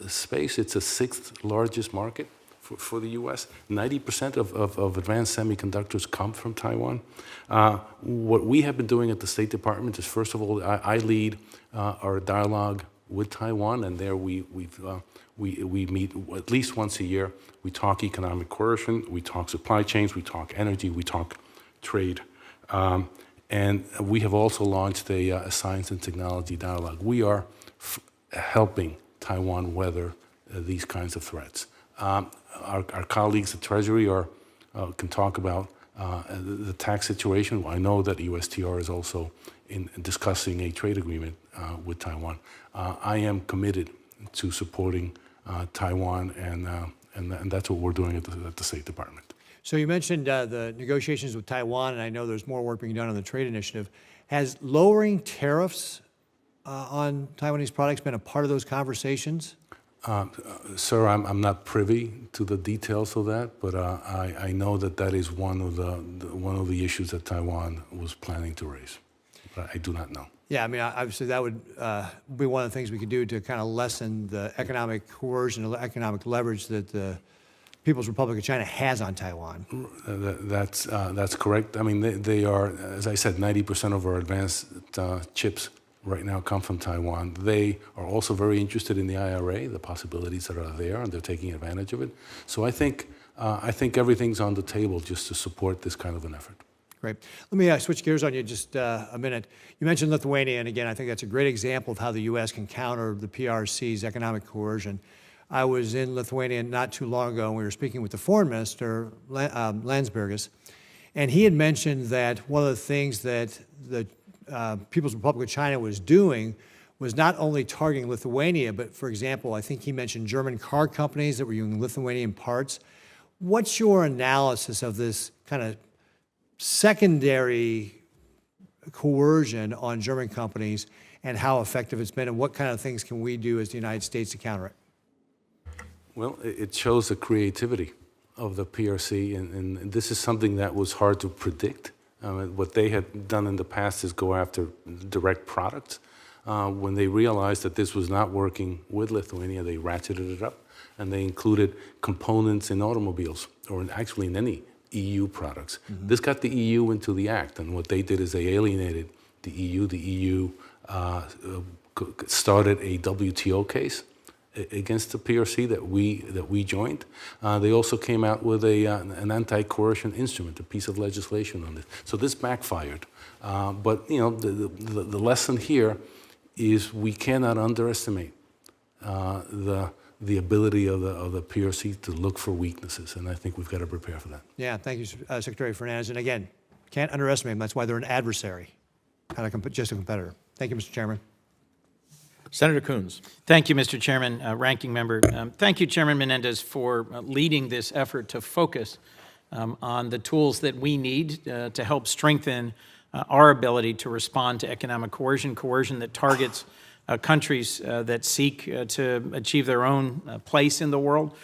space. It's the 6th largest market for the U.S. 90% of advanced semiconductors come from Taiwan. What we have been doing at the State Department is, first of all, I lead our dialogue with Taiwan, and there we meet at least once a year. We talk economic coercion, we talk supply chains, we talk energy, we talk trade. And we have also launched a science and technology dialogue. We are helping Taiwan weather these kinds of threats. Our colleagues at Treasury can talk about the tax situation. I know that USTR is also in discussing a trade agreement with Taiwan. I am committed to supporting Taiwan, and that's what we're doing at the State Department.
So you mentioned the negotiations with Taiwan, and I know there's more work being done on the trade initiative. Has lowering tariffs on Taiwanese products been a part of those conversations?
Sir, I'm not privy to the details of that, but I know that is one of the issues that Taiwan was planning to raise. But I do not know.
Yeah, I mean, obviously that would be one of the things we could do to kind of lessen the economic coercion, economic leverage that the People's Republic of China has on Taiwan.
That's correct. I mean, they are, as I said, 90% of our advanced chips right now come from Taiwan. They are also very interested in the IRA, the possibilities that are there, and they're taking advantage of it. So I think everything's on the table just to support this kind of an effort.
Great. Let me switch gears on you just a minute. You mentioned Lithuania, and again, I think that's a great example of how the U.S. can counter the PRC's economic coercion. I was in Lithuania not too long ago, and we were speaking with the foreign minister, Landsbergis, and he had mentioned that one of the things that the People's Republic of China was doing was not only targeting Lithuania, but for example, I think he mentioned German car companies that were using Lithuanian parts. What's your analysis of this kind of secondary coercion on German companies and how effective it's been, and what kind of things can we do as the United States to counter it?
Well, it shows the creativity of the PRC, and this is something that was hard to predict. What they had done in the past is go after direct products. When they realized that this was not working with Lithuania, they ratcheted it up, and they included components in automobiles, or actually in any EU products. Mm-hmm. This got the EU into the act, and what they did is they alienated the EU. The EU started a WTO case against the PRC that we joined. They also came out with an anti-coercion instrument, a piece of legislation on this. So this backfired. But you know, the lesson here is we cannot underestimate the ability of the PRC to look for weaknesses, and I think we've got to prepare for that.
Yeah, thank you, Secretary Fernandez. And again, can't underestimate them. That's why they're an adversary, not just a competitor. Thank you, Mr. Chairman.
Senator Coons.
Thank you, Mr. Chairman, Ranking Member. Thank you, Chairman Menendez, for leading this effort to focus on the tools that we need to help strengthen our ability to respond to economic coercion that targets countries that seek to achieve their own place in the world.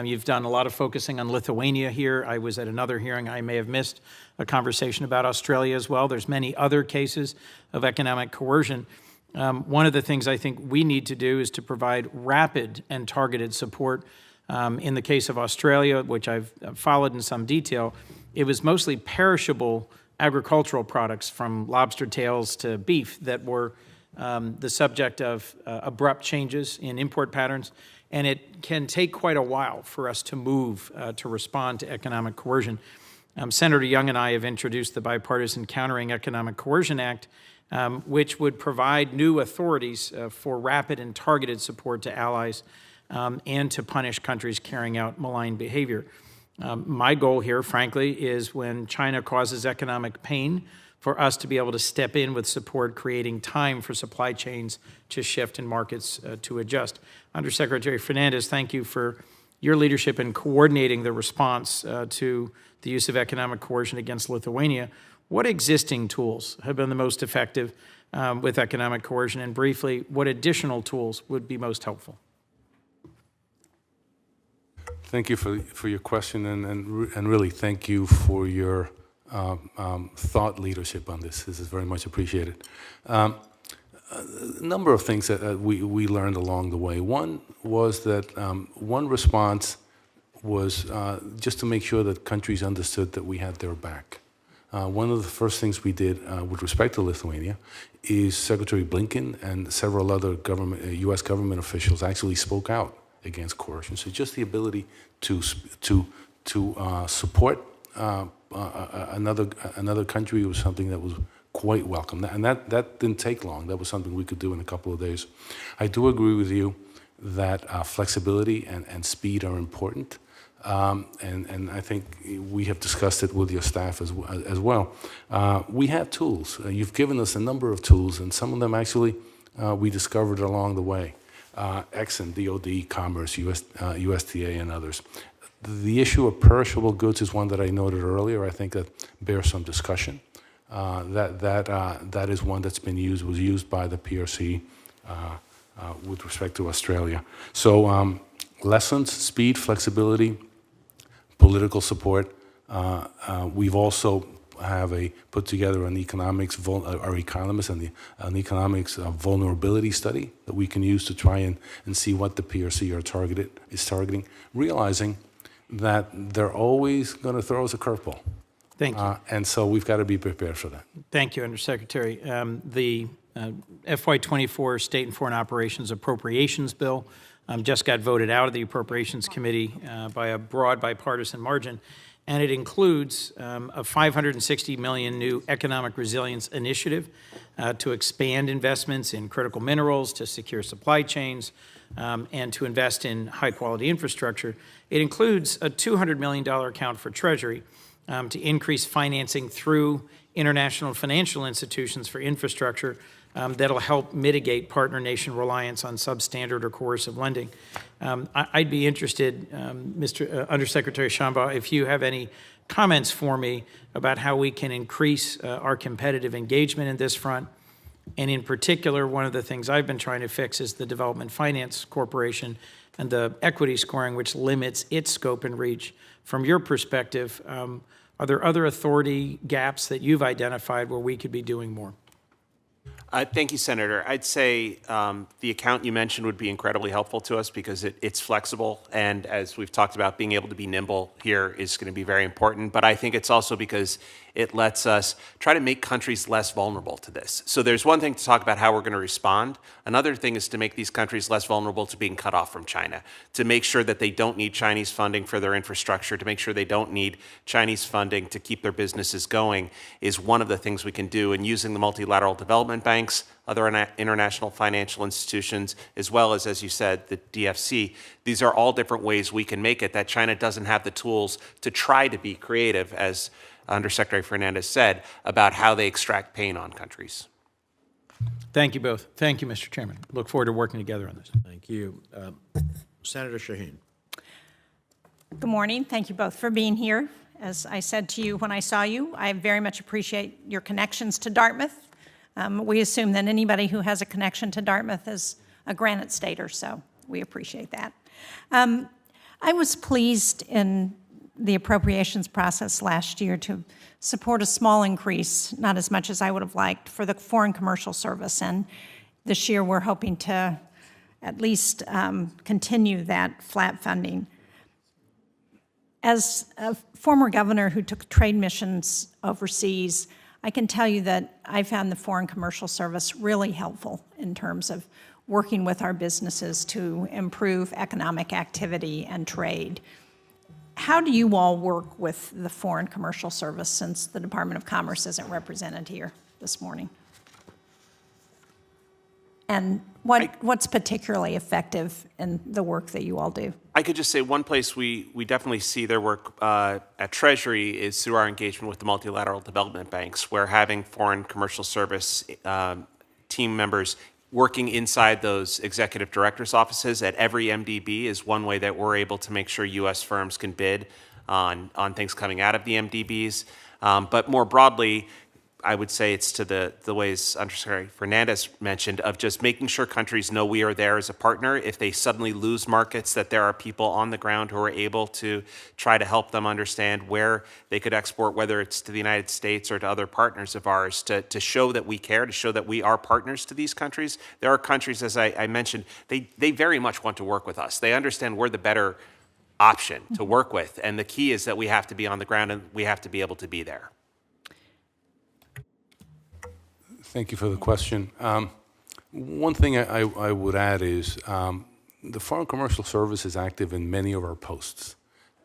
You've done a lot of focusing on Lithuania here. I was at another hearing. I may have missed a conversation about Australia as well. There's many other cases of economic coercion. One of the things I think we need to do is to provide rapid and targeted support. In the case of Australia, which I've followed in some detail, it was mostly perishable agricultural products from lobster tails to beef that were the subject of abrupt changes in import patterns. And it can take quite a while for us to move to respond to economic coercion. Senator Young and I have introduced the Bipartisan Countering Economic Coercion Act, which would provide new authorities for rapid and targeted support to allies and to punish countries carrying out malign behavior. My goal here, frankly, is when China causes economic pain, for us to be able to step in with support, creating time for supply chains to shift and markets to adjust. Undersecretary Fernandez, thank you for your leadership in coordinating the response to the use of economic coercion against Lithuania. What existing tools have been the most effective with economic coercion? And briefly, what additional tools would be most helpful?
Thank you for your question, and really thank you for your thought leadership on this. This is very much appreciated. A number of things that we learned along the way. One was that one response was just to make sure that countries understood that we had their back. One of the first things we did with respect to Lithuania is Secretary Blinken and several other U.S. government officials actually spoke out against coercion. So just the ability to support another country was something that was quite welcome. And that didn't take long. That was something we could do in a couple of days. I do agree with you that flexibility and speed are important. And I think we have discussed it with your staff as well. We have tools. You've given us a number of tools, and some of them actually we discovered along the way. Exim, DOD, Commerce, USDA, and others. The issue of perishable goods is one that I noted earlier. I think that bears some discussion. That is one that's been was used by the PRC with respect to Australia. So lessons, speed, flexibility, political support. We've also put together an economics, our economists and an economics vulnerability study that we can use to try and see what the PRC is targeting, realizing that they're always going to throw us a curveball.
Thank you.
And so we've got to be prepared for that.
Thank you, Undersecretary. The FY24 State and Foreign Operations Appropriations Bill just got voted out of the Appropriations Committee by a broad bipartisan margin, and it includes a $560 million new economic resilience initiative to expand investments in critical minerals, to secure supply chains, and to invest in high-quality infrastructure. It includes a $200 million account for Treasury to increase financing through international financial institutions for infrastructure that'll help mitigate partner nation reliance on substandard or coercive lending. I'd be interested, Undersecretary Shambaugh, if you have any comments for me about how we can increase our competitive engagement in this front. And in particular, one of the things I've been trying to fix is the Development Finance Corporation and the equity scoring, which limits its scope and reach. From your perspective, are there other authority gaps that you've identified where we could be doing more?
Thank you, Senator. I'd say the account you mentioned would be incredibly helpful to us because it's flexible, and as we've talked about, being able to be nimble here is going to be very important. But I think it's also because it lets us try to make countries less vulnerable to this. So there's one thing to talk about how we're going to respond. Another thing is to make these countries less vulnerable to being cut off from China, to make sure that they don't need Chinese funding for their infrastructure, to make sure they don't need Chinese funding to keep their businesses going is one of the things we can do. And using the multilateral development banks, other international financial institutions, as well as you said, the DFC, these are all different ways we can make it that China doesn't have the tools to try to be creative, as Undersecretary Fernandez said, about how they extract pain on countries.
Thank you both. Thank you, Mr. Chairman. Look forward to working together on this.
Thank you. Senator Shaheen.
Good morning. Thank you both for being here. As I said to you when I saw you, I very much appreciate your connections to Dartmouth. We assume that anybody who has a connection to Dartmouth is a Granite Stater, so we appreciate that. I was pleased in the appropriations process last year to support a small increase, not as much as I would have liked, for the Foreign Commercial Service. And this year we're hoping to at least continue that flat funding. As a former governor who took trade missions overseas, I can tell you that I found the Foreign Commercial Service really helpful in terms of working with our businesses to improve economic activity and trade. How do you all work with the Foreign Commercial Service since the Department of Commerce isn't represented here this morning? And what's particularly effective in the work that you all do?
I could just say one place we definitely see their work at Treasury is through our engagement with the multilateral development banks, where having Foreign Commercial Service team members working inside those executive directors' offices at every MDB is one way that we're able to make sure U.S. firms can bid on things coming out of the MDBs. But more broadly, I would say it's to the ways Undersecretary Fernandez mentioned of just making sure countries know we are there as a partner. If they suddenly lose markets, that there are people on the ground who are able to try to help them understand where they could export, whether it's to the United States or to other partners of ours, to show that we care, to show that we are partners to these countries. There are countries, as I mentioned, they very much want to work with us. They understand we're the better option to work with. And the key is that we have to be on the ground and we have to be able to be there.
Thank you for the question. One thing I would add is the Foreign Commercial Service is active in many of our posts,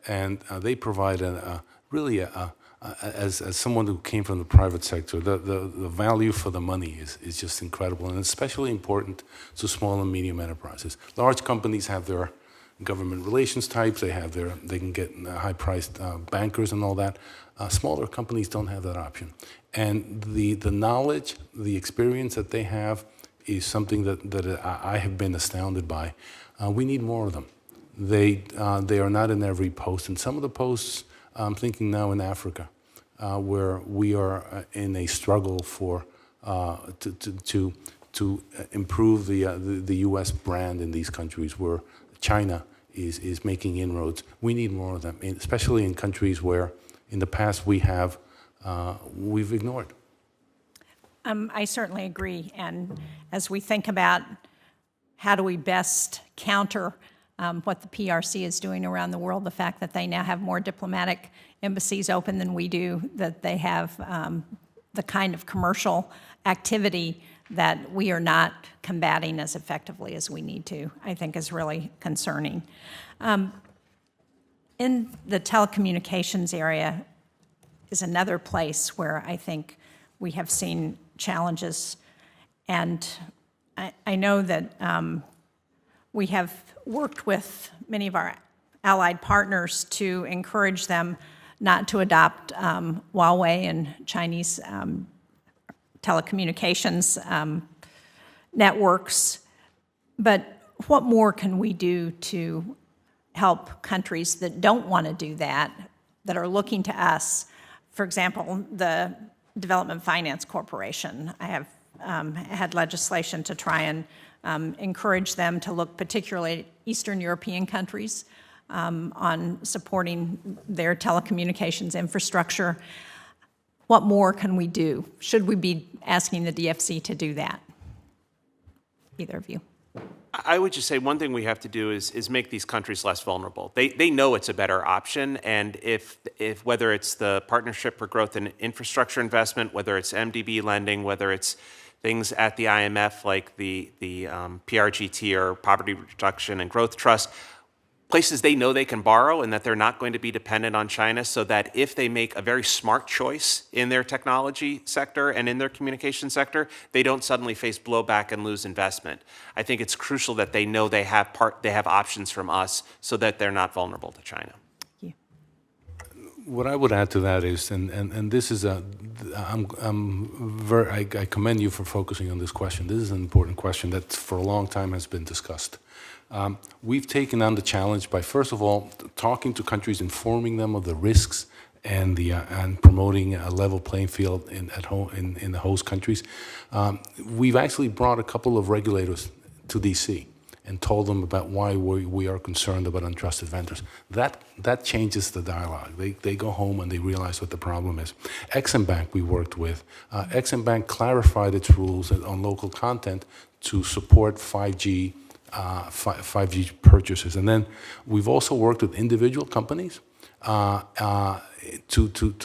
and they provide really a as someone who came from the private sector, the value for the money is just incredible, and especially important to small and medium enterprises. Large companies have their government relations types, they can get high-priced bankers and all that. Smaller companies don't have that option. And the knowledge, the experience that they have is something that I have been astounded by. We need more of them. They are not in every post, and some of the posts, I'm thinking now in Africa, where we are in a struggle for to improve the U.S. brand in these countries, where China is making inroads. We need more of them, especially in countries where in the past we've ignored.
I certainly agree. And as we think about how do we best counter what the PRC is doing around the world, the fact that they now have more diplomatic embassies open than we do, that they have the kind of commercial activity that we are not combating as effectively as we need to, I think is really concerning. In the telecommunications area is another place where I think we have seen challenges. And I know that we have worked with many of our allied partners to encourage them not to adopt Huawei and Chinese telecommunications networks. But what more can we do to help countries that don't want to do that, that are looking to us? For example, the Development Finance Corporation. I have had legislation to try and encourage them to look particularly at Eastern European countries on supporting their telecommunications infrastructure. What more can we do? Should we be asking the DFC to do that? Either of you.
I would just say one thing we have to do is make these countries less vulnerable. They know it's a better option, and if whether it's the Partnership for Growth and Infrastructure Investment, whether it's MDB lending, whether it's things at the IMF like the PRGT or Poverty Reduction and Growth Trust, places they know they can borrow and that they're not going to be dependent on China, so that if they make a very smart choice in their technology sector and in their communication sector, they don't suddenly face blowback and lose investment. I think it's crucial that they know they have options from us so that they're not vulnerable to China.
Thank you.
What I would add to that is, and this is I commend you for focusing on this question. This is an important question that for a long time has been discussed. We've taken on the challenge by, first of all, talking to countries, informing them of the risks and promoting a level playing field in the host countries. We've actually brought a couple of regulators to DC and told them about why we are concerned about untrusted vendors. That changes the dialogue. They go home and they realize what the problem is. Exim Bank we worked with. Exim Bank clarified its rules on local content to support 5G purchases. And then we've also worked with individual companies to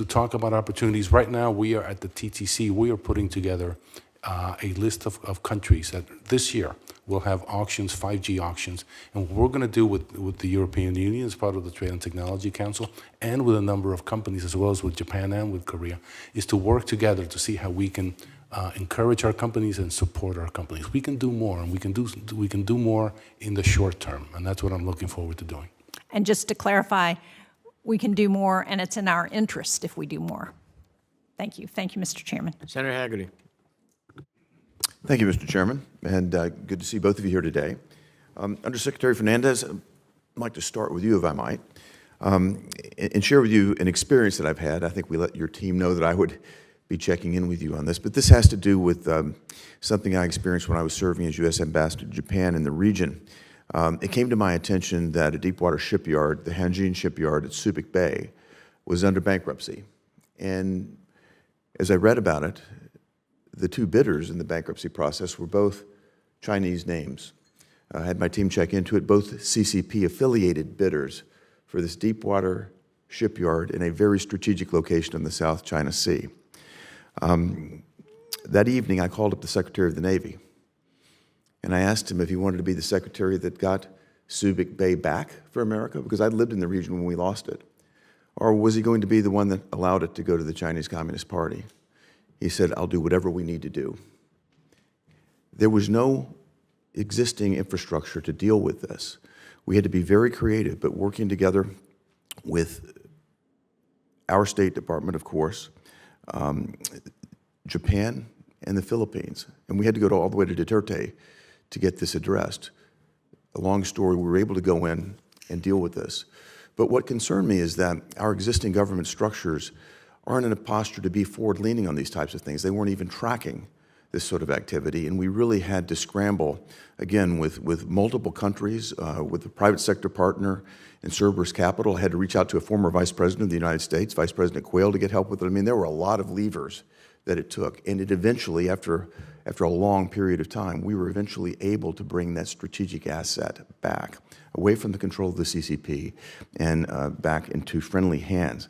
talk about opportunities. Right now, we are at the TTC, we are putting together a list of countries that this year will have auctions, 5G auctions. And what we're going to do with the European Union as part of the Trade and Technology Council and with a number of companies, as well as with Japan and with Korea, is to work together to see how we can encourage our companies and support our companies. We can do more, and we can do more in the short term, and that's what I'm looking forward to doing.
And just to clarify, we can do more, and it's in our interest if we do more. Thank you. Thank you, Mr. Chairman.
Senator Hagerty.
Thank you, Mr. Chairman, and good to see both of you here today. Undersecretary Fernandez, I'd like to start with you, if I might, and share with you an experience that I've had. I think we let your team know that I would be checking in with you on this, but this has to do with something I experienced when I was serving as U.S. Ambassador to Japan in the region. It came to my attention that a deepwater shipyard, the Hanjin shipyard at Subic Bay, was under bankruptcy. And as I read about it, the two bidders in the bankruptcy process were both Chinese names. I had my team check into it, both CCP-affiliated bidders for this deepwater shipyard in a very strategic location in the South China Sea. That evening, I called up the Secretary of the Navy, and I asked him if he wanted to be the secretary that got Subic Bay back for America, because I'd lived in the region when we lost it, Or was he going to be the one that allowed it to go to the Chinese Communist Party? He said, I'll do whatever we need to do. There was no existing infrastructure to deal with this. We had to be very creative, but working together with our State Department, of course, Japan, and the Philippines. And we had to go all the way to Duterte to get this addressed. A long story, we were able to go in and deal with this. But what concerned me is that our existing government structures aren't in a posture to be forward-leaning on these types of things. They weren't even tracking this sort of activity, and we really had to scramble, again, with multiple countries, with a private sector partner in Cerberus Capital. I had to reach out to a former Vice President of the United States, Vice President Quayle, to get help with it. I mean, there were a lot of levers that it took, and it eventually, after a long period of time, we were eventually able to bring that strategic asset back, away from the control of the CCP and back into friendly hands.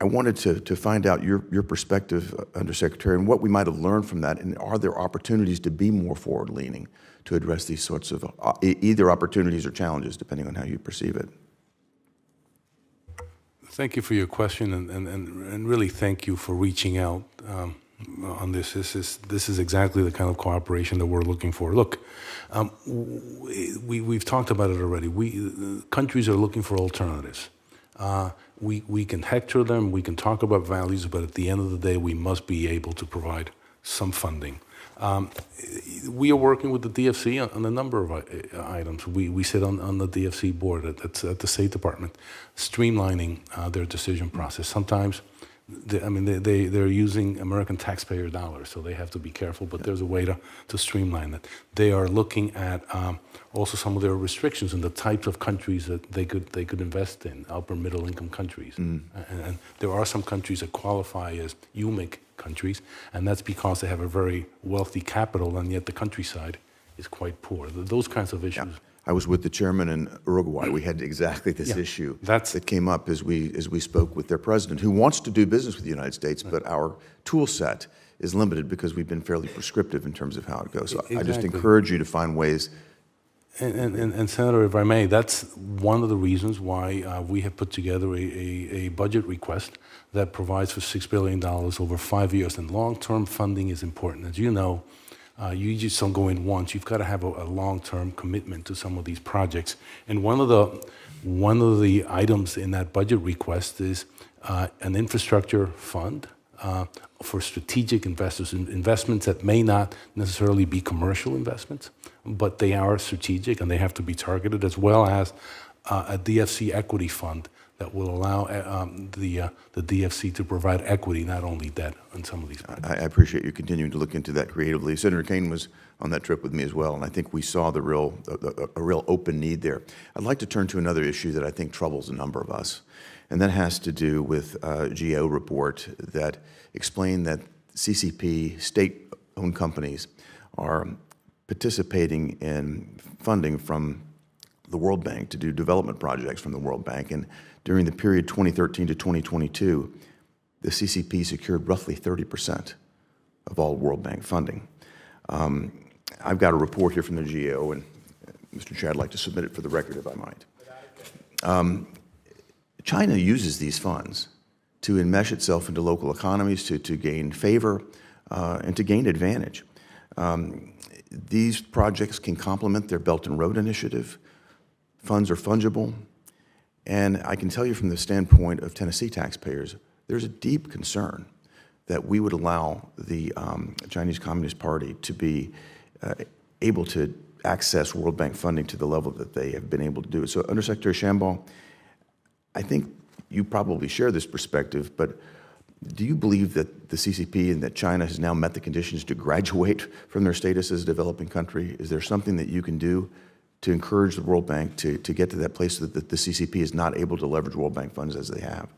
I wanted to find out your perspective, Undersecretary, and what we might have learned from that, and are there opportunities to be more forward-leaning to address these sorts of either opportunities or challenges, depending on how you perceive it?
Thank you for your question, and really thank you for reaching out on this. This is exactly the kind of cooperation that we're looking for. Look, we've talked about it already. Countries are looking for alternatives. We can hector them, we can talk about values, but at the end of the day, we must be able to provide some funding. We are working with the DFC on a number of items. We sit on the DFC board at the State Department, streamlining their decision process. Sometimes, they're using American taxpayer dollars, so they have to be careful, but there's a way to streamline it. They are looking at also some of their restrictions and the types of countries that they could invest in, upper middle income countries. And there are some countries that qualify as UMIC countries, and that's because they have a very wealthy capital, and yet the countryside is quite poor. Those kinds of issues.
Yeah. I was with the chairman in Uruguay. We had exactly this issue that came up as we spoke with their president, who wants to do business with the United States, but our tool set is limited because we've been fairly prescriptive in terms of how it goes. So I just encourage you to find ways.
And Senator, if I may, that's one of the reasons why we have put together a budget request that provides for $6 billion over 5 years. And long-term funding is important. As you know, you just don't go in once. You've got to have a long-term commitment to some of these projects. And one of the items in that budget request is an infrastructure fund for strategic investors, investments that may not necessarily be commercial investments, but they are strategic and they have to be targeted, as well as a DFC equity fund that will allow the DFC to provide equity, not only debt, on some of these projects.
I appreciate you continuing to look into that creatively. Senator Kaine was on that trip with me as well, and I think we saw a real open need there. I'd like to turn to another issue that I think troubles a number of us, and that has to do with a GAO report that explained that CCP, state-owned companies, are participating in funding from the World Bank to do development projects from the World Bank. And during the period 2013 to 2022, the CCP secured roughly 30% of all World Bank funding. I've got a report here from the GAO, and Mr. Chair, I'd like to submit it for the record, if I might. China uses these funds to enmesh itself into local economies, to gain favor, and to gain advantage. These projects can complement their Belt and Road Initiative. Funds are fungible. And I can tell you from the standpoint of Tennessee taxpayers, there's a deep concern that we would allow the Chinese Communist Party to be able to access World Bank funding to the level that they have been able to do it. So, Undersecretary Shambaugh, I think you probably share this perspective, but do you believe that the CCP and that China has now met the conditions to graduate from their status as a developing country? Is there something that you can do to encourage the World Bank to get to that place so that the CCP is not able to leverage World Bank funds as they have?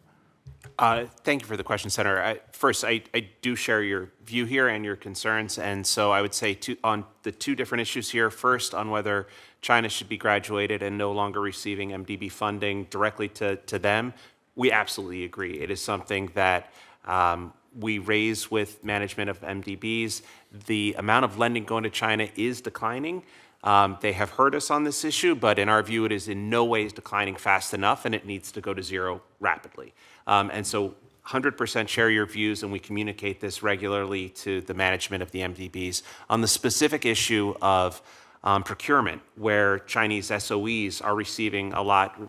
Thank you for the question, Senator. First, I do share your view here and your concerns, and so I would say on the two different issues here. First, on whether China should be graduated and no longer receiving MDB funding directly to them, we absolutely agree. It is something that we raise with management of MDBs. The amount of lending going to China is declining. They have heard us on this issue, but in our view, it is in no ways declining fast enough, and it needs to go to zero rapidly. And so 100% share your views, and we communicate this regularly to the management of the MDBs on the specific issue of procurement, where Chinese SOEs are receiving a lot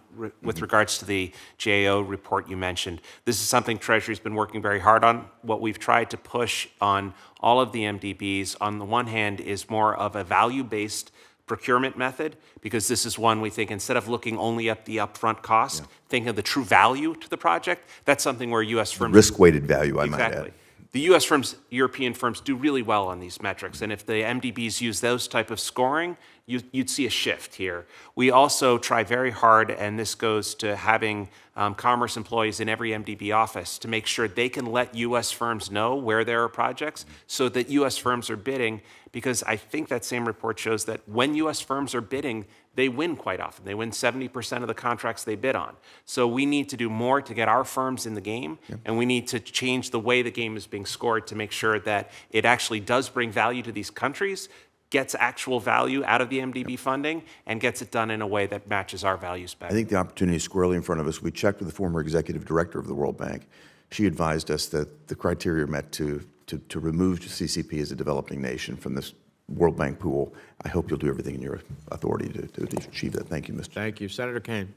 with regards to the GAO report you mentioned. This is something Treasury's been working very hard on. What we've tried to push on all of the MDBs, on the one hand, is more of a value-based procurement method, because this is one we think, instead of looking only at the upfront cost, think of the true value to the project. That's something where U.S. firms...
Risk-weighted value, I might
Exactly.
add.
The U.S. firms, European firms do really well on these metrics, and if the MDBs use those type of scoring, you'd see a shift here. We also try very hard, and this goes to having commerce employees in every MDB office, to make sure they can let U.S. firms know where there are projects so that U.S. firms are bidding, because I think that same report shows that when U.S. firms are bidding, they win quite often. They win 70% of the contracts they bid on. So we need to do more to get our firms in the game, and we need to change the way the game is being scored to make sure that it actually does bring value to these countries, gets actual value out of the MDB funding, and gets it done in a way that matches our values better.
I think the opportunity is squarely in front of us. We checked with the former executive director of the World Bank. She advised us that the criteria are met to remove CCP as a developing nation from this World Bank pool. I hope you'll do everything in your authority to achieve that. Thank you, Mr.
Thank you. Senator Kane.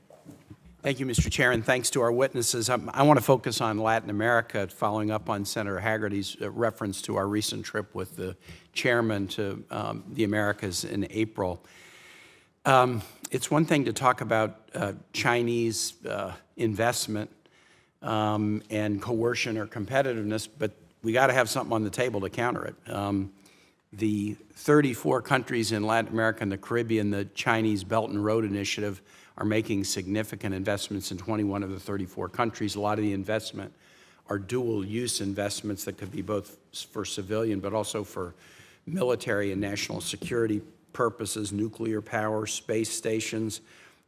Thank you, Mr. Chair, and thanks to our witnesses. I want to focus on Latin America, following up on Senator Haggerty's reference to our recent trip with the chairman to the Americas in April. It's one thing to talk about Chinese investment and coercion or competitiveness, but we got to have something on the table to counter it. The 34 countries in Latin America and the Caribbean, the Chinese Belt and Road Initiative, are making significant investments in 21 of the 34 countries. A lot of the investment are dual-use investments that could be both for civilian but also for military and national security purposes, nuclear power, space stations.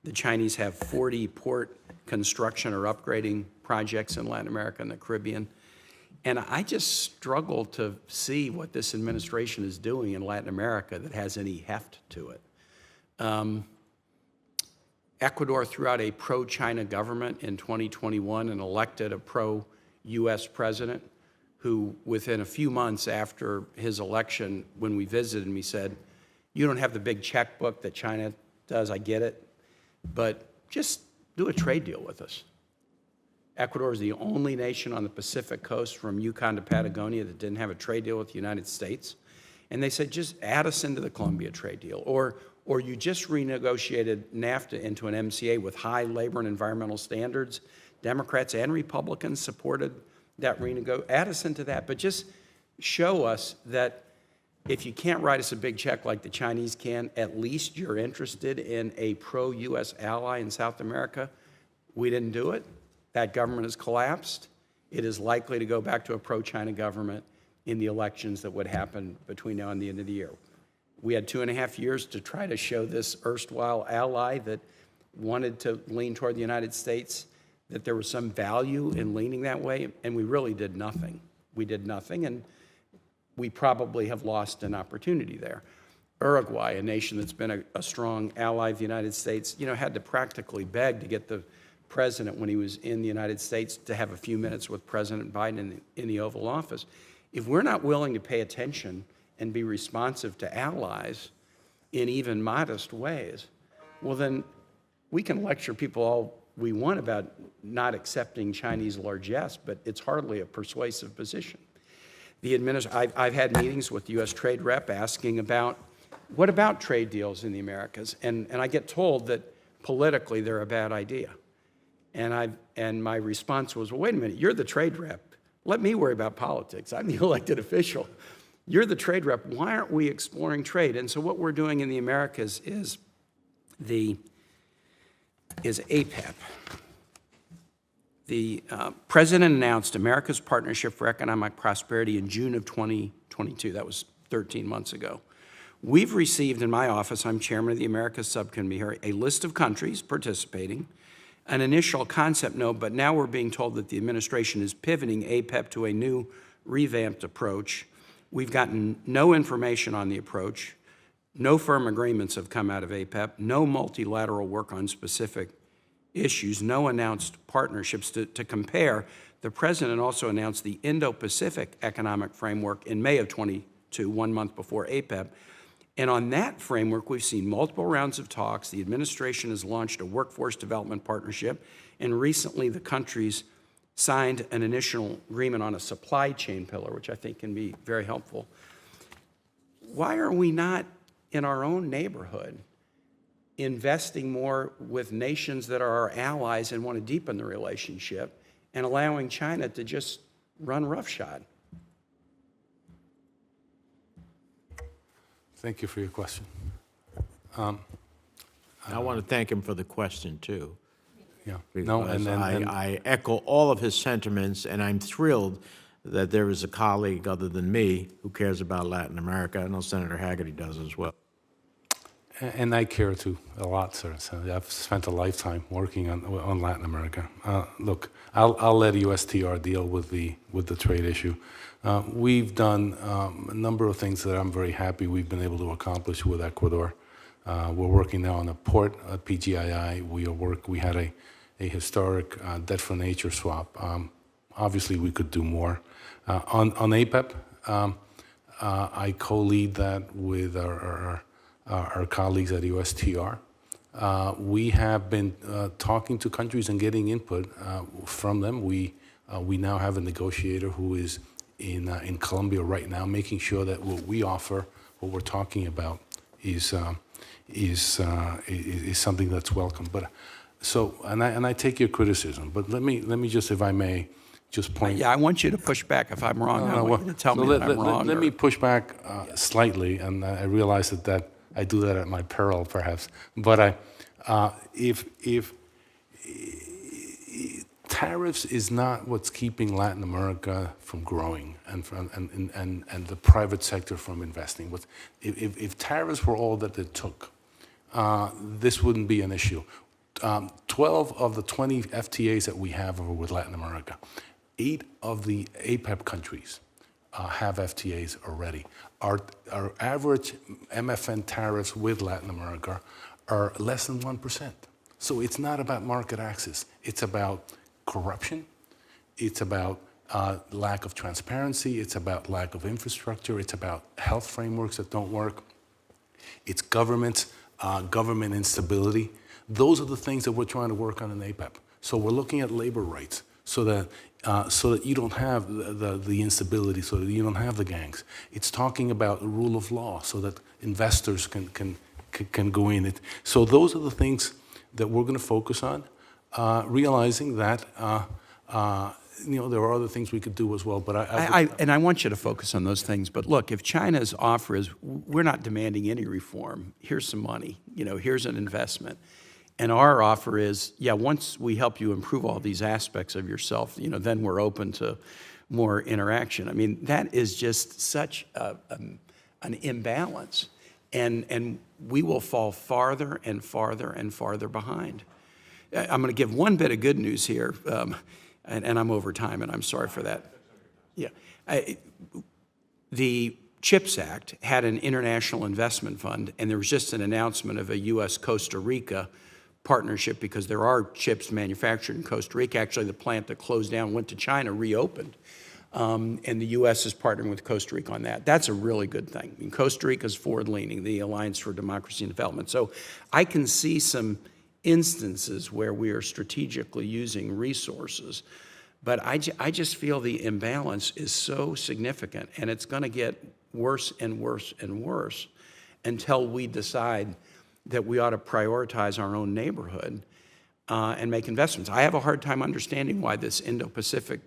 The Chinese have 40 port construction or upgrading projects in Latin America and the Caribbean. And I just struggle to see what this administration is doing in Latin America that has any heft to it. Ecuador threw out a pro-China government in 2021 and elected a pro-U.S. president who, within a few months after his election, when we visited him, he said, "You don't have the big checkbook that China does, I get it, but just do a trade deal with us." Ecuador is the only nation on the Pacific coast from Yukon to Patagonia that didn't have a trade deal with the United States. And they said, just add us into the Colombia trade deal. Or you just renegotiated NAFTA into an MCA with high labor and environmental standards. Democrats and Republicans supported that renegotiation. Add us into that. But just show us that if you can't write us a big check like the Chinese can, at least you're interested in a pro-U.S. ally in South America. We didn't do it. That government has collapsed. It is likely to go back to a pro-China government in the elections that would happen between now and the end of the year. We had 2.5 years to try to show this erstwhile ally that wanted to lean toward the United States that there was some value in leaning that way, and we really did nothing. We did nothing, and we probably have lost an opportunity there. Uruguay, a nation that's been a strong ally of the United States, had to practically beg to get the president, when he was in the United States, to have a few minutes with President Biden in the Oval Office. If we're not willing to pay attention and be responsive to allies in even modest ways, well, then we can lecture people all we want about not accepting Chinese largesse, but it's hardly a persuasive position. I've had meetings with the U.S. trade rep asking about, what about trade deals in the Americas? And I get told that politically they're a bad idea. And my response was, well, wait a minute, you're the trade rep. Let me worry about politics. I'm the elected official. You're the trade rep. Why aren't we exploring trade? And so what we're doing in the Americas is APEP. The president announced America's Partnership for Economic Prosperity in June of 2022. That was 13 months ago. We've received in my office, I'm chairman of the Americas Subcommittee here, a list of countries participating, an initial concept note, but now we're being told that the administration is pivoting APEP to a new revamped approach. We've gotten no information on the approach, No firm agreements have come out of APEC, no multilateral work on specific issues, no announced partnerships. To compare, the President also announced the Indo-Pacific Economic Framework in May of 22, 1 month before APEC. And on that framework, we've seen multiple rounds of talks. The administration has launched a workforce development partnership, and recently the countries signed an initial agreement on a supply chain pillar, which I think can be very helpful. Why are we not, in our own neighborhood, investing more with nations that are our allies and want to deepen the relationship, and allowing China to just run roughshod?
Thank you for your question.
I want to thank him for the question, too.
Yeah.
Because I echo all of his sentiments, and I'm thrilled that there is a colleague other than me who cares about Latin America. I know Senator Hagerty does as well.
And I care too a lot, sir. So I've spent a lifetime working on Latin America. Look, I'll let USTR deal with the trade issue. We've done a number of things that I'm very happy we've been able to accomplish with Ecuador. We're working now on a port at PGII. We had a historic debt for nature swap. Obviously, we could do more. On APEC, I co-lead that with our colleagues at USTR. We have been talking to countries and getting input from them. We now have a negotiator who is in Colombia right now, making sure that what we offer, what we're talking about, is something that's welcome. But and I take your criticism. But let me just, if I may, just point.
Yeah, I want you to push back if I'm wrong. I want you to tell me that I'm wrong.
Let me push back slightly, and I realize that I do that at my peril, perhaps. But if tariffs is not what's keeping Latin America from growing and the private sector from investing. If tariffs were all that it took, this wouldn't be an issue. 12 of the 20 FTAs that we have are with Latin America. 8 of the APEC countries have FTAs already. Our average MFN tariffs with Latin America are less than 1%. So it's not about market access. It's about corruption. It's about lack of transparency. It's about lack of infrastructure. It's about health frameworks that don't work. It's government instability. Those are the things that we're trying to work on in APEC. So we're looking at labor rights so that you don't have the instability, so that you don't have the gangs. It's talking about the rule of law so that investors can go in it. So those are the things that we're going to focus on, realizing that there are other things we could do as well. But
I want you to focus on those things. But look, if China's offer is, we're not demanding any reform. Here's some money. Here's an investment. And our offer is, yeah, once we help you improve all these aspects of yourself, then we're open to more interaction. I mean, that is just such an imbalance. And we will fall farther and farther and farther behind. I'm going to give one bit of good news here, and I'm over time, and I'm sorry for that. Yeah. The CHIPS Act had an international investment fund, and there was just an announcement of a U.S.-Costa Rica partnership because there are chips manufactured in Costa Rica. Actually, the plant that closed down, went to China, reopened. And the U.S. is partnering with Costa Rica on that. That's a really good thing. I mean, Costa Rica is forward-leaning, the Alliance for Democracy and Development. So I can see some instances where we are strategically using resources. But I just feel the imbalance is so significant, and it's going to get worse and worse and worse until we decide that we ought to prioritize our own neighborhood and make investments. I have a hard time understanding why this Indo-Pacific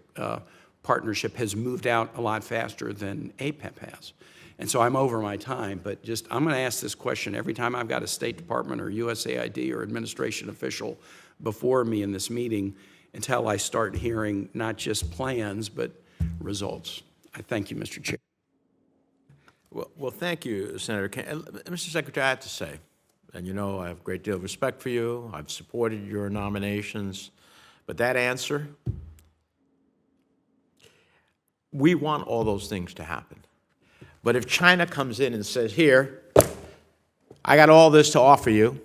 partnership has moved out a lot faster than APEC has. And so I'm over my time, but I'm going to ask this question every time I've got a State Department or USAID or administration official before me in this meeting until I start hearing not just plans, but results. I thank you, Mr. Chair.
Well, thank you, Senator Kane. Mr. Secretary, I have to say, and I have a great deal of respect for you. I've supported your nominations. But that answer, we want all those things to happen. But if China comes in and says, here, I got all this to offer you,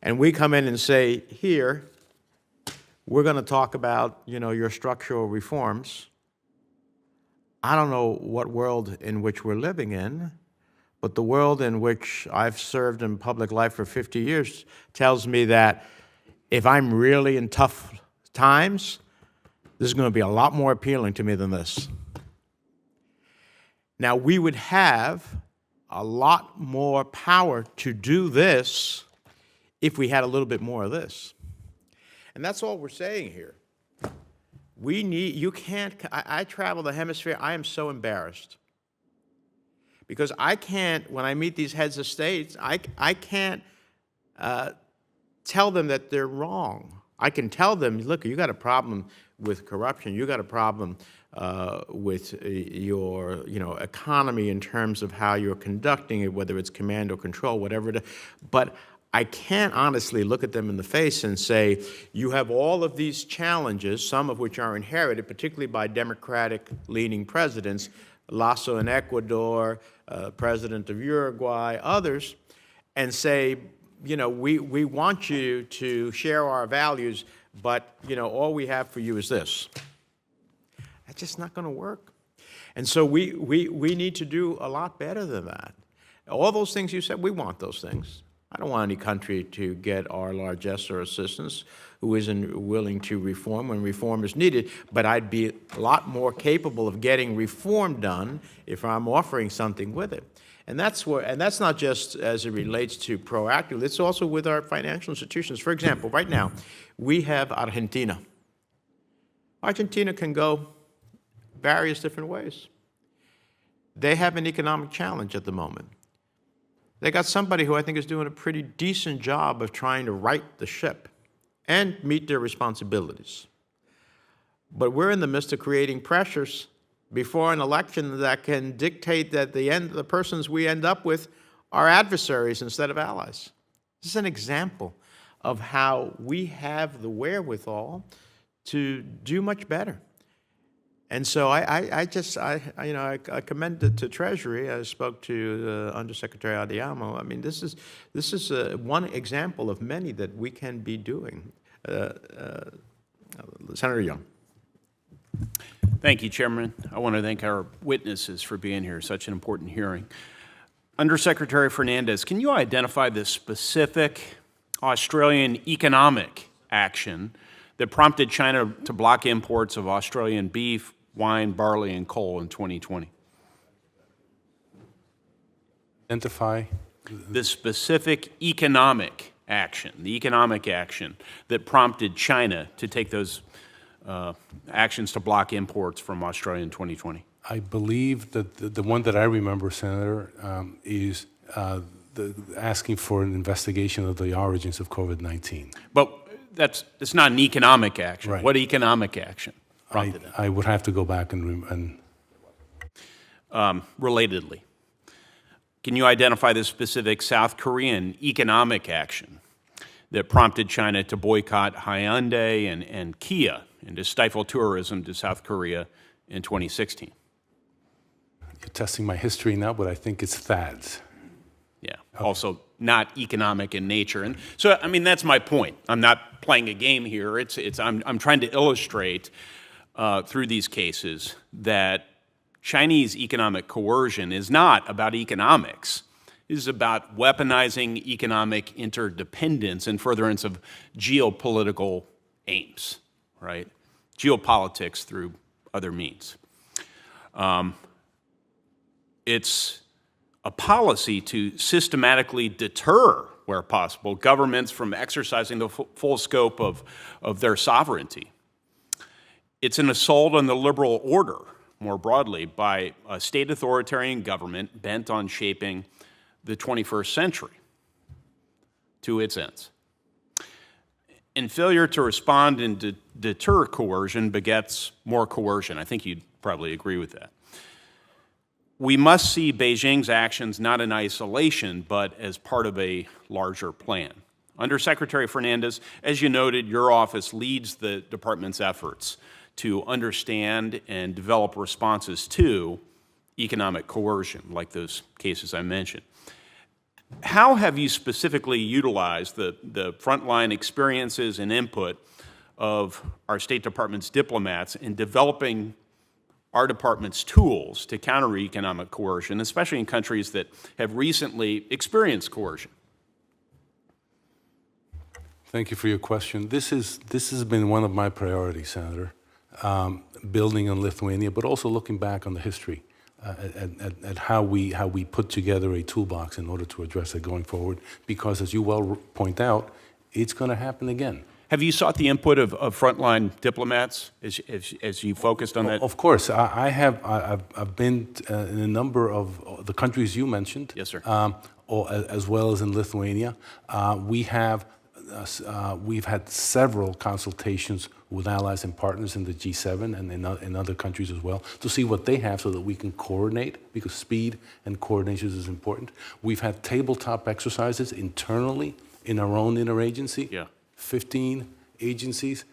and we come in and say, here, we're going to talk about, your structural reforms. I don't know what world in which we're living in, but the world in which I've served in public life for 50 years tells me that if I'm really in tough times, this is going to be a lot more appealing to me than this. Now, we would have a lot more power to do this if we had a little bit more of this. And that's all we're saying here. I travel the hemisphere, I am so embarrassed. Because I can't, when I meet these heads of states, I can't tell them that they're wrong. I can tell them, look, you got a problem with corruption, you got a problem with your economy in terms of how you're conducting it, whether it's command or control, whatever it is. But I can't honestly look at them in the face and say, you have all of these challenges, some of which are inherited, particularly by Democratic-leaning presidents, Lasso in Ecuador, President of Uruguay, others, and say, we want you to share our values, but, all we have for you is this. That's just not going to work. And so we need to do a lot better than that. All those things you said, we want those things. I don't want any country to get our largesse or assistance who isn't willing to reform when reform is needed, but I'd be a lot more capable of getting reform done if I'm offering something with it. And that's not just as it relates to proactive, it's also with our financial institutions. For example, right now, we have Argentina. Argentina can go various different ways. They have an economic challenge at the moment. They got somebody who I think is doing a pretty decent job of trying to right the ship and meet their responsibilities. But we're in the midst of creating pressures before an election that can dictate that the persons we end up with are adversaries instead of allies. This is an example of how we have the wherewithal to do much better. And so I commend it to Treasury. I spoke to Undersecretary Adeyemo. I mean, this is one example of many that we can be doing. Senator Young.
Thank you, Chairman. I want to thank our witnesses for being here. Such an important hearing. Undersecretary Fernandez, can you identify the specific Australian economic action that prompted China to block imports of Australian beef, wine, barley, and coal in 2020?
Identify
the specific economic action, that prompted China to take those actions to block imports from Australia in 2020.
I believe that the one that I remember, Senator, is asking for an investigation of the origins of COVID-19.
But it's not an economic action.
Right.
What economic action prompted it?
I would have to go back and
relatedly, can you identify the specific South Korean economic action that prompted China to boycott Hyundai and Kia and to stifle tourism to South Korea in 2016?
You're testing my history now, but I think it's fads.
Yeah, okay. Also not economic in nature. And so, I mean, that's my point. I'm not playing a game here. I'm trying to illustrate through these cases that Chinese economic coercion is not about economics. It is about weaponizing economic interdependence in furtherance of geopolitical aims, right? Geopolitics through other means. It's a policy to systematically deter, where possible, governments from exercising the full scope of their sovereignty. It's an assault on the liberal order, more broadly, by a state authoritarian government bent on shaping the 21st century to its ends. And failure to respond and deter coercion begets more coercion. I think you'd probably agree with that. We must see Beijing's actions not in isolation, but as part of a larger plan. Undersecretary Fernandez, as you noted, your office leads the department's efforts to understand and develop responses to economic coercion, like those cases I mentioned. How have you specifically utilized the frontline experiences and input of our State Department's diplomats in developing our department's tools to counter economic coercion, especially in countries that have recently experienced coercion?
Thank you for your question. This has been one of my priorities, Senator, building on Lithuania, but also looking back on the history at how we put together a toolbox in order to address it going forward. Because, as you well point out, it's going to happen again.
Have you sought the input of frontline diplomats as you focused on that?
Of course, I've been in a number of the countries you mentioned.
Yes, sir.
As well as in Lithuania. We've had several consultations with allies and partners in the G7 and in other countries as well to see what they have so that we can coordinate, because speed and coordination is important. We've had tabletop exercises internally in our own interagency.
Yeah.
15 agencies.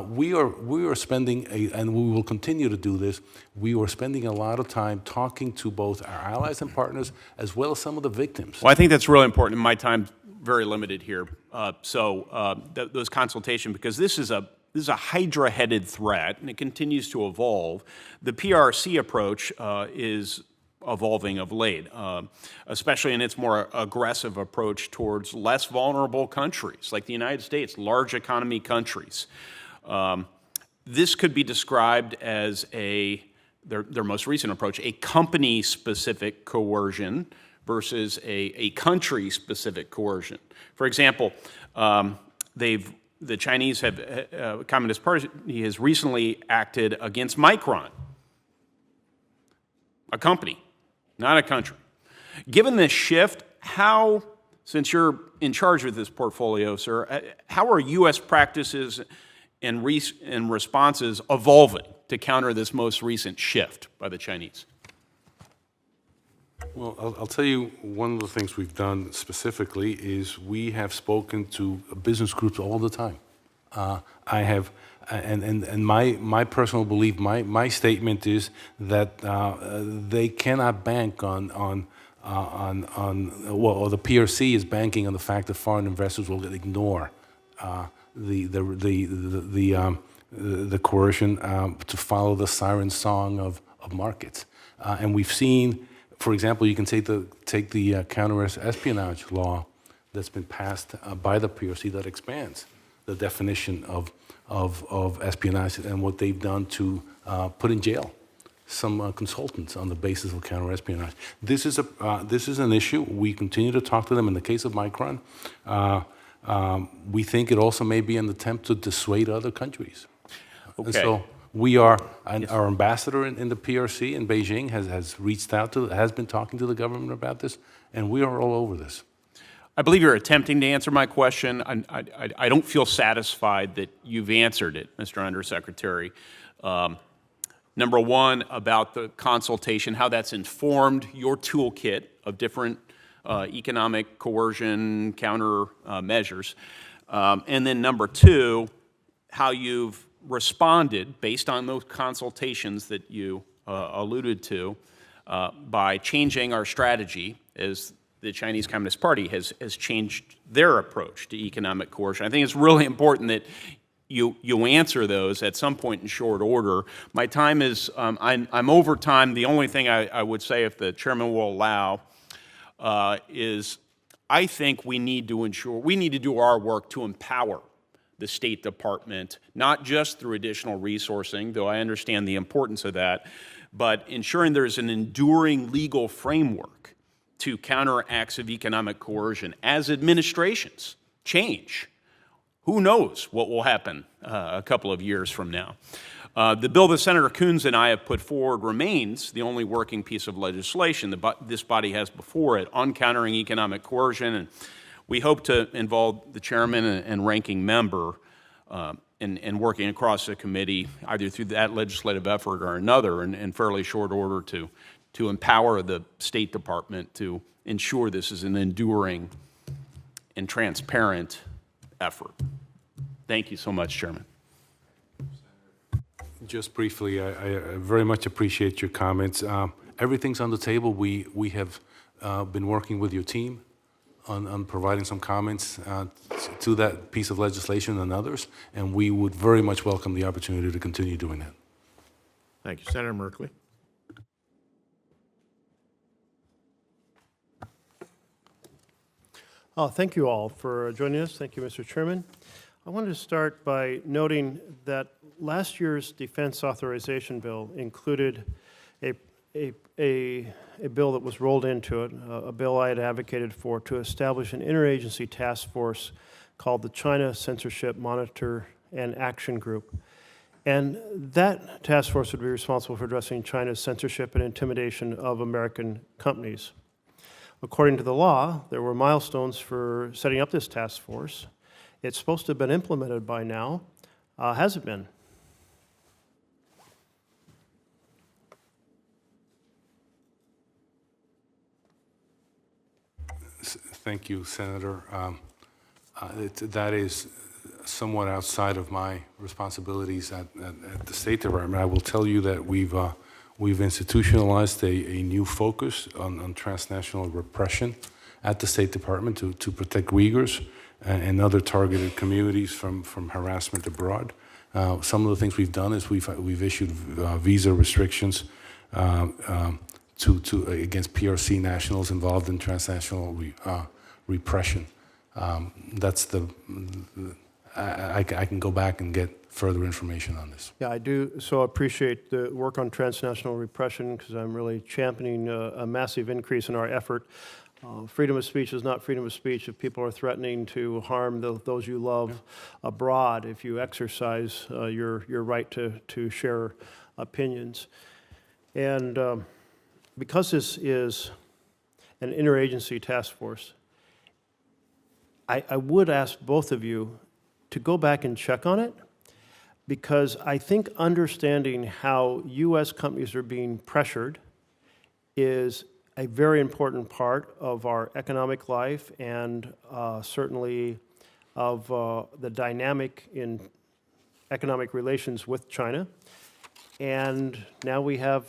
We are spending, and we will continue to do this, we are spending a lot of time talking to both our allies and partners as well as some of the victims.
Well, I think that's really important. My time's very limited here. Those consultations, because this is a hydra-headed threat, and it continues to evolve. The PRC approach is evolving of late, especially in its more aggressive approach towards less vulnerable countries, like the United States, large economy countries. This could be described as their most recent approach, a company-specific coercion versus a country-specific coercion. For example, the Chinese Communist Party has recently acted against Micron, a company, not a country. Given this shift, since you're in charge of this portfolio, sir, how are U.S. practices and responses evolving to counter this most recent shift by the Chinese?
Well, I'll tell you, one of the things we've done specifically is we have spoken to business groups all the time. I have, and my personal belief, my statement is that they cannot bank on the PRC is banking on the fact that foreign investors will ignore the coercion to follow the siren song of markets, and we've seen. For example, you can take the counter-espionage law that's been passed by the PRC that expands the definition of espionage and what they've done to put in jail some consultants on the basis of counter-espionage. This is an issue. We continue to talk to them. In the case of Micron, we think it also may be an attempt to dissuade other countries.
Okay.
And so we are, our ambassador in the PRC in Beijing has reached out has been talking to the government about this, and we are all over this.
I believe you're attempting to answer my question. I don't feel satisfied that you've answered it, Mr. Undersecretary. Number one, about the consultation, how that's informed your toolkit of different economic coercion counter measures. And then number two, how you've responded based on those consultations that you alluded to by changing our strategy as the Chinese Communist Party has changed their approach to economic coercion. I think it's really important that you answer those at some point in short order. My time is, I'm over time. The only thing I would say, if the chairman will allow, is I think we need to do our work to empower the State Department, not just through additional resourcing, though I understand the importance of that, but ensuring there's an enduring legal framework to counter acts of economic coercion as administrations change. Who knows what will happen a couple of years from now? The bill that Senator Coons and I have put forward remains the only working piece of legislation that this body has before it on countering economic coercion, and we hope to involve the chairman and ranking member in working across the committee, either through that legislative effort or another, in fairly short order to empower the State Department to ensure this is an enduring and transparent effort. Thank you so much, Chairman.
Just briefly, I very much appreciate your comments. Everything's on the table. We have been working with your team on providing some comments to that piece of legislation and others, and we would very much welcome the opportunity to continue doing that.
Thank you. Senator Merkley.
Thank you all for joining us. Thank you, Mr. Chairman. I wanted to start by noting that last year's defense authorization bill included a bill that was rolled into it, a bill I had advocated for, to establish an interagency task force called the China Censorship Monitor and Action Group. And that task force would be responsible for addressing China's censorship and intimidation of American companies. According to the law, there were milestones for setting up this task force. It's supposed to have been implemented by now. Has it been?
Thank you, Senator. That is somewhat outside of my responsibilities at the State Department. I will tell you that we've institutionalized a new focus on transnational repression at the State Department to protect Uyghurs and other targeted communities from harassment abroad. Some of the things we've done is we've issued visa restrictions against PRC nationals involved in transnational repression. That's I can go back and get further information on this.
Yeah, I do so appreciate the work on transnational repression, because I'm really championing a massive increase in our effort. Freedom of speech is not freedom of speech if people are threatening to harm those you love abroad, if you exercise your right to share opinions. And because this is an interagency task force, I would ask both of you to go back and check on it, because I think understanding how U.S. companies are being pressured is a very important part of our economic life, and certainly of the dynamic in economic relations with China. And now we have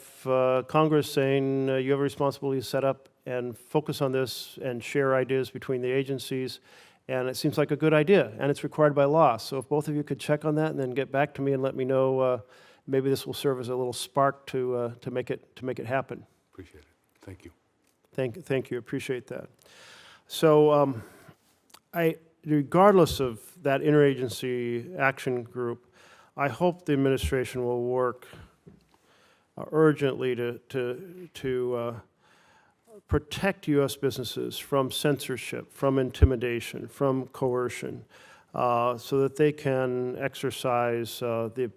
Congress saying you have a responsibility to set up and focus on this and share ideas between the agencies. And it seems like a good idea, and it's required by law. So if both of you could check on that and then get back to me and let me know, maybe this will serve as a little spark to make it happen.
Appreciate it. Thank you.
Thank you. Appreciate that. So regardless of that interagency action group, I hope the administration will work urgently to protect U.S. businesses from censorship, from intimidation, from coercion, so that they can exercise the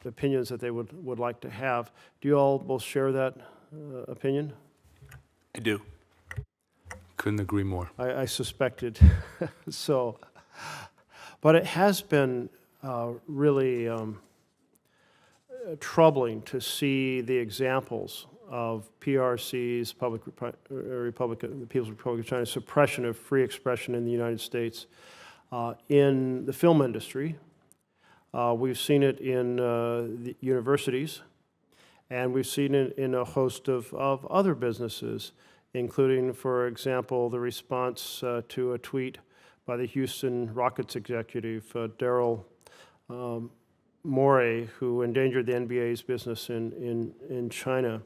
opinions that they would like to have. Do you all both share that opinion?
I do.
Couldn't agree more.
I suspected. So, but it has been really troubling to see the examples of PRC's, the People's Republic of China, suppression of free expression in the United States in the film industry. We've seen it in the universities, and we've seen it in a host of other businesses, including, for example, the response to a tweet by the Houston Rockets executive, Daryl Morey, who endangered the NBA's business in China.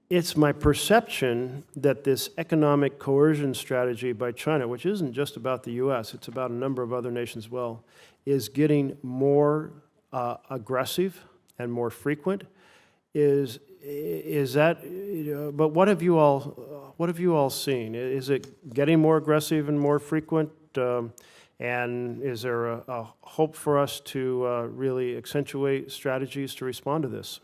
It's my perception that this economic coercion strategy by China, which isn't just about the U.S., it's about a number of other nations as well, is getting more aggressive and more frequent. Is that? But what have you all seen? Is it getting more aggressive and more frequent? And is there a hope for us to really accentuate strategies to respond to this?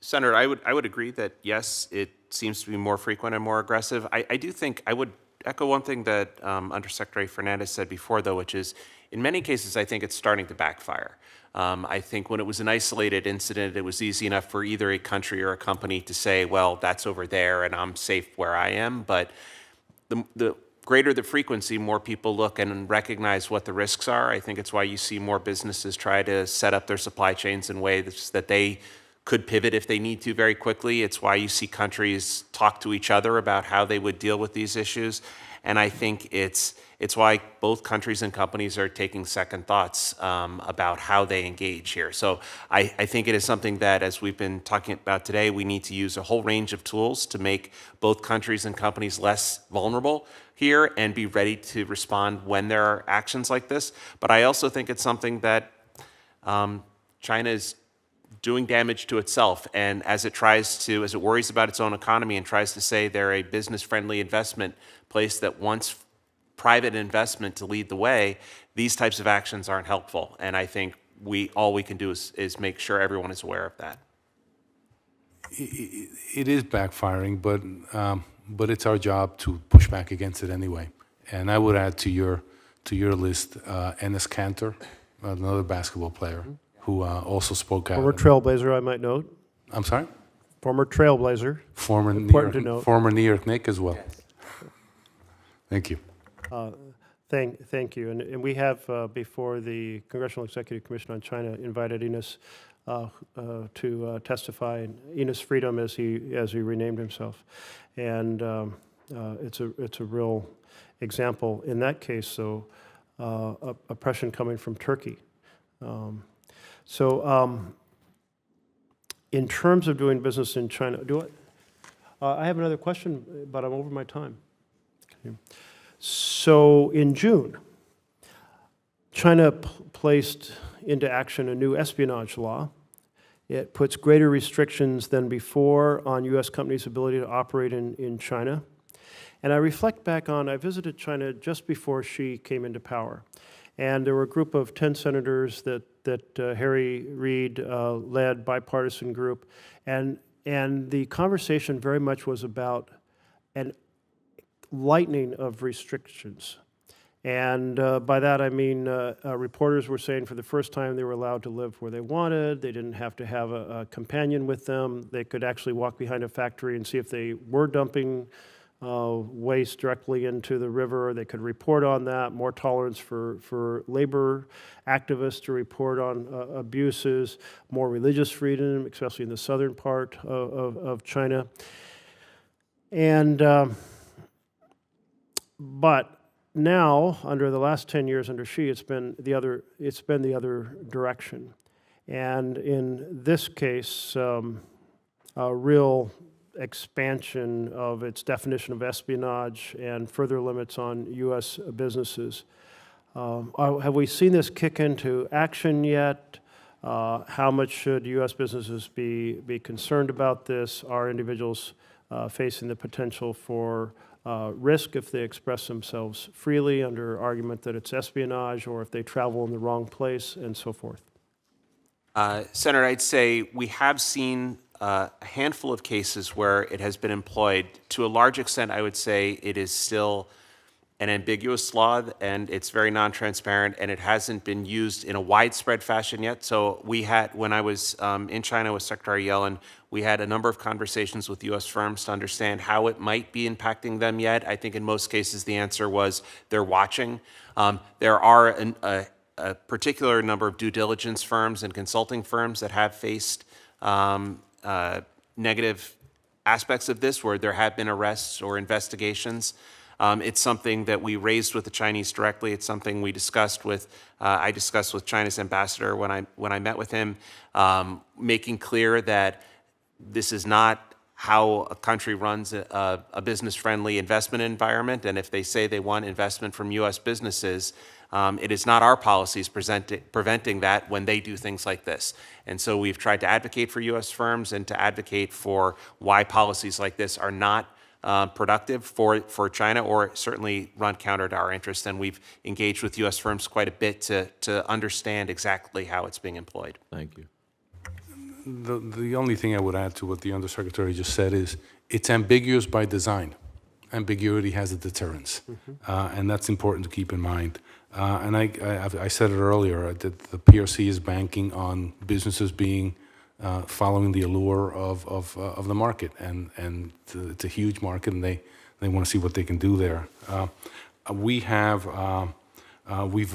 Senator, I would agree that, yes, it seems to be more frequent and more aggressive. I do think I would echo one thing that Undersecretary Fernandez said before, though, which is, in many cases, I think it's starting to backfire. I think when it was an isolated incident, it was easy enough for either a country or a company to say, well, that's over there and I'm safe where I am. But the greater the frequency, more people look and recognize what the risks are. I think it's why you see more businesses try to set up their supply chains in ways that they could pivot if they need to very quickly. It's why you see countries talk to each other about how they would deal with these issues. And I think it's why both countries and companies are taking second thoughts about how they engage here. So I think it is something that, as we've been talking about today, we need to use a whole range of tools to make both countries and companies less vulnerable here and be ready to respond when there are actions like this. But I also think it's something that China is doing damage to itself, and as it worries about its own economy and tries to say they're a business-friendly investment place that wants private investment to lead the way, these types of actions aren't helpful. And I think all we can do is make sure everyone is aware of that.
It is backfiring, but it's our job to push back against it anyway. And I would add to your list Enes Kanter, another basketball player, who also spoke out.
Former trailblazer, I might note.
I'm sorry?
Former trailblazer.
Former New York Knick as well. Yes. Thank you.
Thank you. And we have, before the Congressional Executive Commission on China, invited Enes to testify, and Enes Freedom, as he renamed himself. And it's a real example in that case, so oppression coming from Turkey. In terms of doing business in China, I have another question, but I'm over my time. Okay. So in June, China placed into action a new espionage law. It puts greater restrictions than before on U.S. companies' ability to operate in China. And I reflect back on, I visited China just before Xi came into power. And there were a group of 10 senators that Harry Reid led, bipartisan group. And the conversation very much was about an lightening of restrictions. And by that I mean reporters were saying for the first time they were allowed to live where they wanted. They didn't have to have a companion with them. They could actually walk behind a factory and see if they were dumping waste directly into the river. They could report on that. More tolerance for labor activists to report on abuses. More religious freedom, especially in the southern part of China. And but now, under the last 10 years under Xi, it's been the other direction. And in this case, a real expansion of its definition of espionage and further limits on U.S. businesses. Have we seen this kick into action yet? How much should U.S. businesses be concerned about this? Are individuals facing the potential for risk if they express themselves freely under argument that it's espionage, or if they travel in the wrong place, and so forth?
Senator, I'd say we have seen a handful of cases where it has been employed. To a large extent, I would say it is still an ambiguous law, and it's very non-transparent, and it hasn't been used in a widespread fashion yet. So we had, when I was in China with Secretary Yellen, we had a number of conversations with U.S. firms to understand how it might be impacting them yet. I think in most cases the answer was they're watching. There are a particular number of due diligence firms and consulting firms that have faced negative aspects of this, where there have been arrests or investigations. It's something that we raised with the Chinese directly. It's something we discussed with, I discussed with China's ambassador when I met with him, making clear that this is not how a country runs a business-friendly investment environment. And if they say they want investment from U.S. businesses, it is not our policies preventing that when they do things like this. And so we've tried to advocate for U.S. firms and to advocate for why policies like this are not productive for China, or certainly run counter to our interests. And we've engaged with U.S. firms quite a bit to understand exactly how it's being employed.
Thank you.
The only thing I would add to what the Undersecretary just said is it's ambiguous by design. Ambiguity has a deterrence, and that's important to keep in mind. And I said it earlier, that the PRC is banking on businesses being following the allure of the market, and it's a huge market, and they want to see what they can do there. We've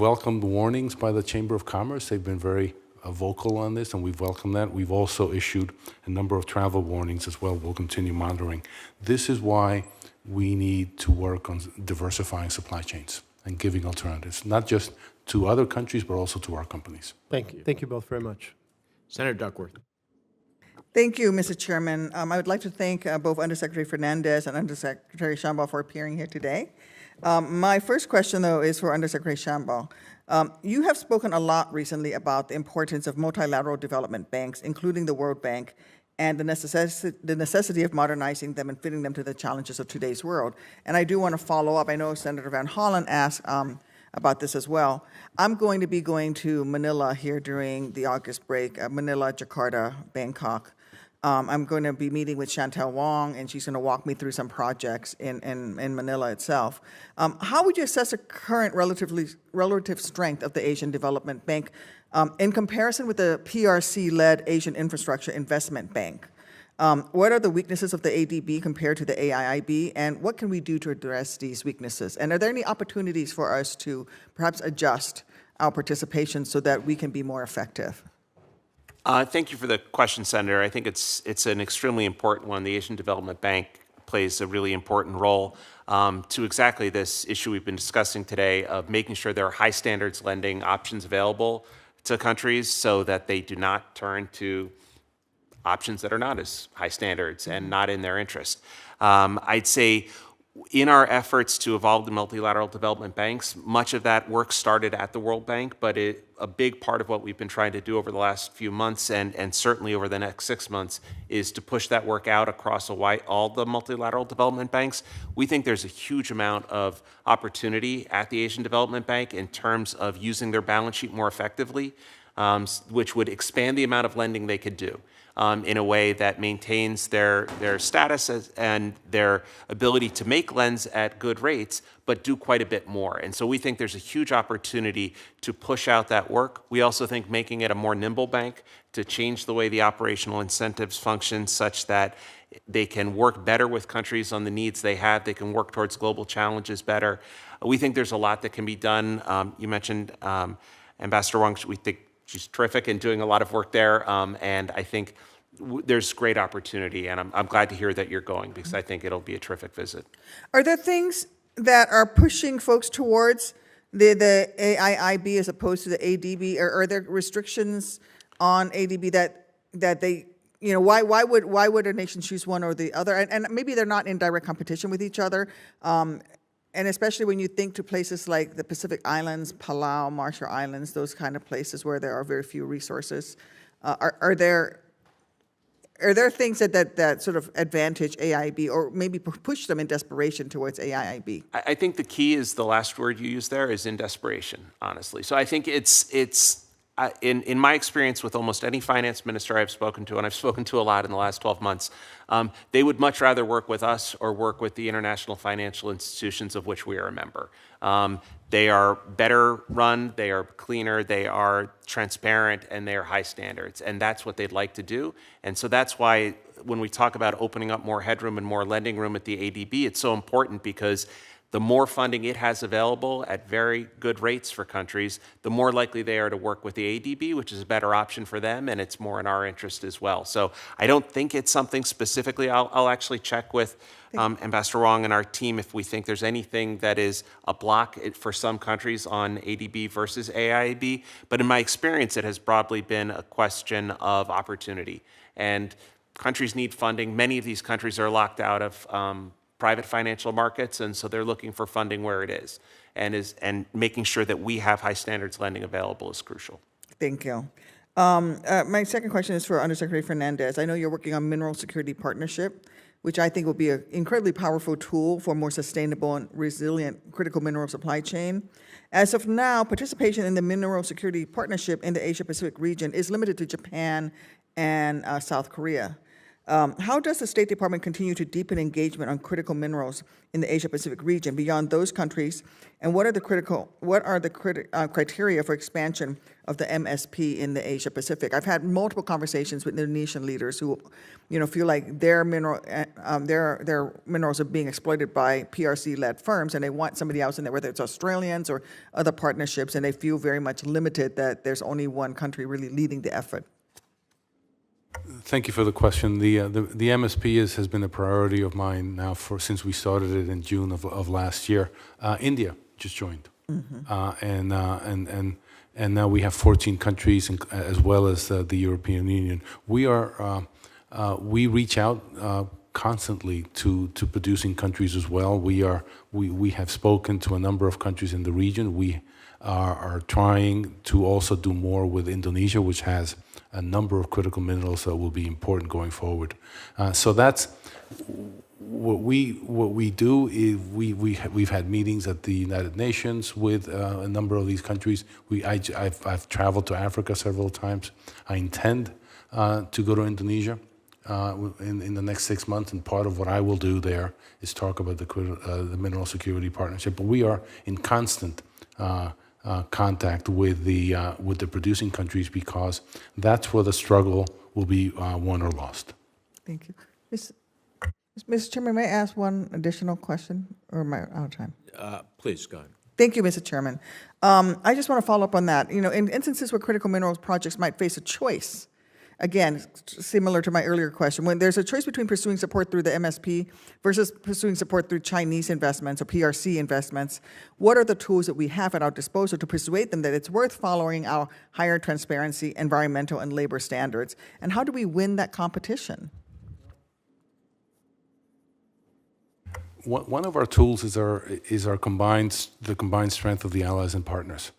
welcomed warnings by the Chamber of Commerce. They've been very vocal on this, and we've welcomed that. We've also issued a number of travel warnings as well. We'll continue monitoring. This is why we need to work on diversifying supply chains and giving alternatives, not just to other countries, but also to our companies.
Thank you. Thank you both very much.
Senator Duckworth.
Thank you, Mr. Chairman. I would like to thank both Undersecretary Fernandez and Undersecretary Shambaugh for appearing here today. My first question, though, is for Undersecretary Shambaugh. You have spoken a lot recently about the importance of multilateral development banks, including the World Bank, and the necessity of modernizing them and fitting them to the challenges of today's world. And I do want to follow up. I know Senator Van Hollen asked about this as well. I'm going to be going to Manila here during the August break, Manila, Jakarta, Bangkok. I'm going to be meeting with Chantel Wong, and she's going to walk me through some projects in Manila itself. How would you assess the current relative strength of the Asian Development Bank in comparison with the PRC-led Asian Infrastructure Investment Bank? What are the weaknesses of the ADB compared to the AIIB, and what can we do to address these weaknesses? And are there any opportunities for us to perhaps adjust our participation so that we can be more effective?
Thank you for the question, Senator. I think it's an extremely important one. The Asian Development Bank plays a really important role to exactly this issue we've been discussing today of making sure there are high standards lending options available to countries so that they do not turn to options that are not as high standards and not in their interest. I'd say in our efforts to evolve the multilateral development banks, much of that work started at the World Bank, but a big part of what we've been trying to do over the last few months and certainly over the next 6 months is to push that work out across all the multilateral development banks. We think there's a huge amount of opportunity at the Asian Development Bank in terms of using their balance sheet more effectively, which would expand the amount of lending they could do. In a way that maintains their status and their ability to make lends at good rates, but do quite a bit more. And so we think there's a huge opportunity to push out that work. We also think making it a more nimble bank to change the way the operational incentives function such that they can work better with countries on the needs they have. They can work towards global challenges better. We think there's a lot that can be done. You mentioned Ambassador Wong. We think she's terrific and doing a lot of work there, and I think there's great opportunity, and I'm glad to hear that you're going because I think it'll be a terrific visit.
Are there things that are pushing folks towards the AIIB as opposed to the ADB? Or are there restrictions on ADB that they, you know, why would a nation choose one or the other? And maybe they're not in direct competition with each other. And especially when you think to places like the Pacific Islands, Palau, Marshall Islands, those kind of places where there are very few resources. Are there things that sort of advantage AIIB or maybe push them in desperation towards AIIB?
I think the key is the last word you used there is in desperation, honestly. So I think it's in my experience with almost any finance minister I've spoken to, and I've spoken to a lot in the last 12 months, they would much rather work with us or work with the international financial institutions of which we are a member. They are better run, they are cleaner, they are transparent, and they are high standards. And that's what they'd like to do. And so that's why when we talk about opening up more headroom and more lending room at the ADB, it's so important because the more funding it has available at very good rates for countries, the more likely they are to work with the ADB, which is a better option for them, and it's more in our interest as well. So I don't think it's something specifically. I'll actually check with Ambassador Wong and our team if we think there's anything that is a block for some countries on ADB versus AIIB. But in my experience, it has broadly been a question of opportunity. And countries need funding. Many of these countries are locked out of private financial markets, and so they're looking for funding where it is. And making sure that we have high standards lending available is crucial.
Thank you. My second question is for Undersecretary Fernandez. I know you're working on mineral security partnership, which I think will be an incredibly powerful tool for a more sustainable and resilient critical mineral supply chain. As of now, participation in the mineral security partnership in the Asia-Pacific region is limited to Japan and South Korea. How does the State Department continue to deepen engagement on critical minerals in the Asia-Pacific region beyond those countries? And what are the criteria for expansion of the MSP in the Asia-Pacific? I've had multiple conversations with Indonesian leaders who, feel like their minerals are being exploited by PRC-led firms, and they want somebody else in there, whether it's Australians or other partnerships, and they feel very much limited that there's only one country really leading the effort.
Thank you for the question. The MSP has been a priority of mine now since we started it in June of last year. India just joined, and now we have 14 countries, as well as the European Union. We reach out constantly to producing countries as well. We have spoken to a number of countries in the region. We are trying to also do more with Indonesia, which has a number of critical minerals that will be important going forward. So that's what we do. Is we've had meetings at the United Nations with a number of these countries. I've traveled to Africa several times. I intend to go to Indonesia in the next 6 months, and part of what I will do there is talk about the Mineral Security Partnership. But we are in constant contact with the producing countries, because that's where the struggle will be won or lost.
Thank you. Mr. Chairman, may I ask one additional question, or am I out of time?
Please, go ahead.
Thank you, Mr. Chairman. I just want to follow up on that. In instances where critical minerals projects might face a choice, again, similar to my earlier question, when there's a choice between pursuing support through the MSP versus pursuing support through Chinese investments or PRC investments, what are the tools that we have at our disposal to persuade them that it's worth following our higher transparency, environmental, and labor standards? And how do we win that competition?
One of our tools is the combined strength of the allies and partners.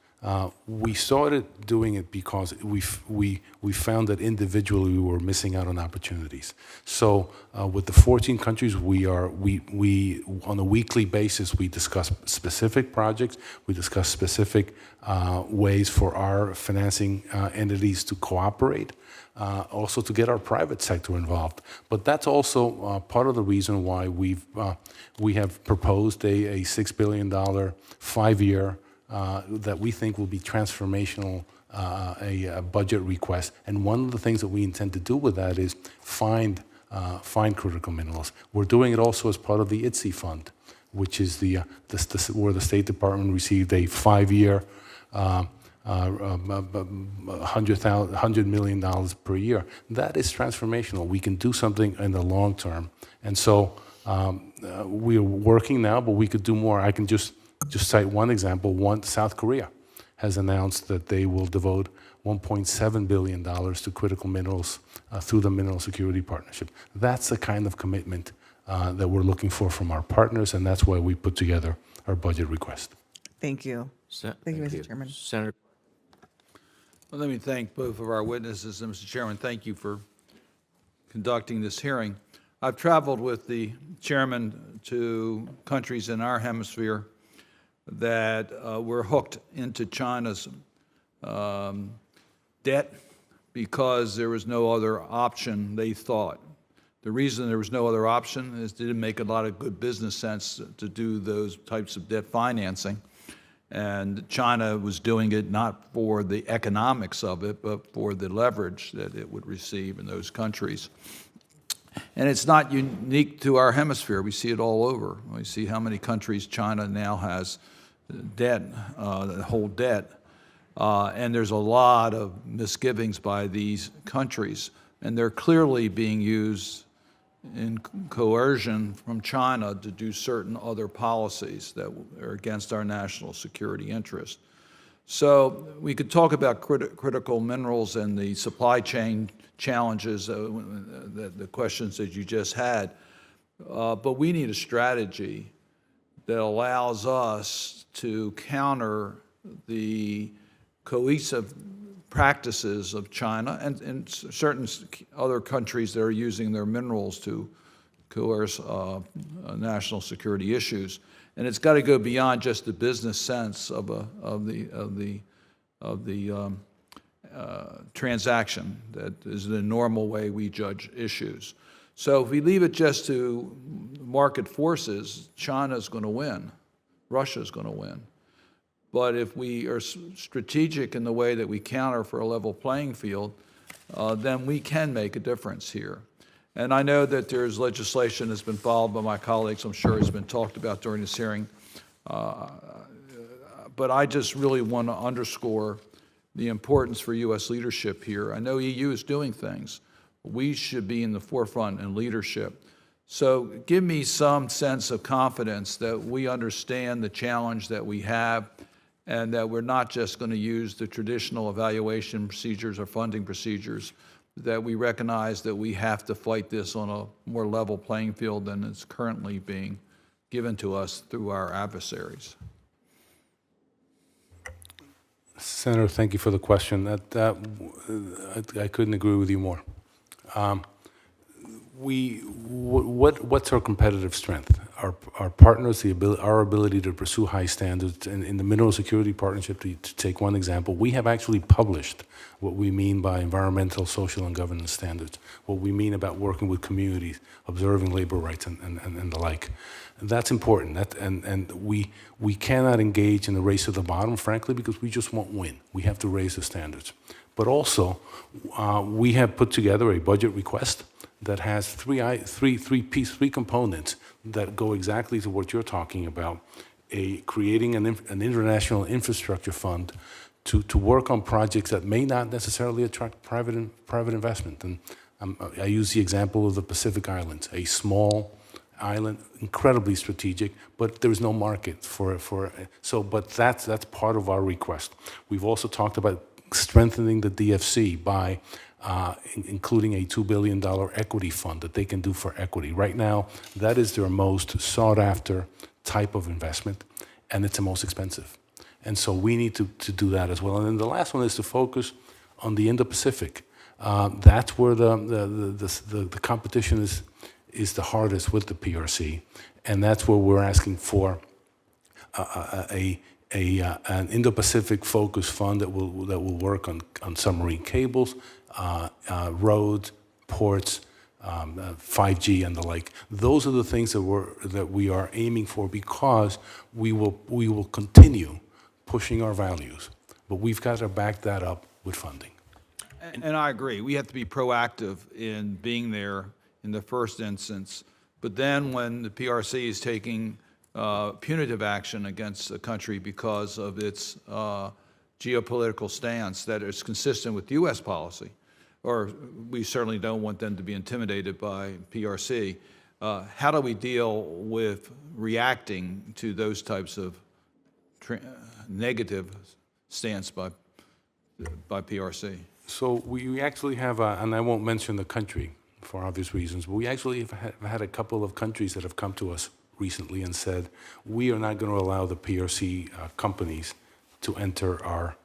We started doing it because we found that individually we were missing out on opportunities. So with the 14 countries, we on a weekly basis we discuss specific projects. We discuss specific ways for our financing entities to cooperate. Also to get our private sector involved. But that's also part of the reason why we have proposed a $6 billion 5-year that we think will be transformational, a budget request. And one of the things that we intend to do with that is find critical minerals. We're doing it also as part of the ITSE fund, which is where the State Department received a 5-year $100 million per year. That is transformational. We can do something in the long term. And so we are working now, but we could do more. I can just cite one example. South Korea has announced that they will devote $1.7 billion to critical minerals through the Mineral Security Partnership. That's the kind of commitment that we're looking for from our partners, and that's why we put together our budget request.
Thank you. Thank you, Mr. Chairman.
Senator.
Well, let me thank both of our witnesses, and Mr. Chairman, thank you for conducting this hearing. I've traveled with the chairman to countries in our hemisphere that were hooked into China's debt because there was no other option, they thought. The reason there was no other option is it didn't make a lot of good business sense to do those types of debt financing. And China was doing it not for the economics of it, but for the leverage that it would receive in those countries. And it's not unique to our hemisphere. We see it all over. We see how many countries China now has debt, whole debt. And there's a lot of misgivings by these countries. And they're clearly being used in coercion from China to do certain other policies that are against our national security interest. So we could talk about critical minerals and the supply chain challenges, the questions that you just had, but we need a strategy that allows us to counter the cohesive practices of China and certain other countries that are using their minerals to coerce national security issues. And it's got to go beyond just the business sense of the transaction that is the normal way we judge issues. So if we leave it just to market forces, China's going to win, Russia's going to win. But if we are strategic in the way that we counter for a level playing field, then we can make a difference here. And I know that there's legislation that's been followed by my colleagues, I'm sure it's been talked about during this hearing. But I just really want to underscore the importance for U.S. leadership here. I know EU is doing things. We should be in the forefront in leadership. So give me some sense of confidence that we understand the challenge that we have and that we're not just going to use the traditional evaluation procedures or funding procedures, that we recognize that we have to fight this on a more level playing field than it's currently being given to us through our adversaries.
Senator, thank you for the question. I couldn't agree with you more. What's our competitive strength? Our partners, our ability to pursue high standards. And in the Mineral Security Partnership, to take one example, we have actually published what we mean by environmental, social, and governance standards, what we mean about working with communities, observing labor rights, and the like. That's important. And we cannot engage in the race to the bottom, frankly, because we just won't win. We have to raise the standards. But also, we have put together a budget request that has three components that go exactly to what you're talking about, creating an international infrastructure fund to work on projects that may not necessarily attract private investment. And I use the example of the Pacific Islands, a small island, incredibly strategic, but there's no market for it. But that's part of our request. We've also talked about strengthening the DFC by including a $2 billion equity fund that they can do for equity. Right now, that is their most sought-after type of investment, and it's the most expensive. And so we need to do that as well. And then the last one is to focus on the Indo-Pacific. That's where the competition is the hardest with the PRC, and that's where we're asking for an Indo-Pacific focused fund that will work on submarine cables, roads, ports, 5G, and the like. Those are the things that we are aiming for, because we will continue pushing our values, but we've got to back that up with funding.
And I agree. We have to be proactive in being there in the first instance. But then when the PRC is taking punitive action against a country because of its geopolitical stance that is consistent with U.S. policy, or we certainly don't want them to be intimidated by PRC, how do we deal with reacting to those types of negative stance by PRC?
So we actually have, and I won't mention the country for obvious reasons, but we actually have had a couple of countries that have come to us recently and said, we are not going to allow the PRC companies to enter our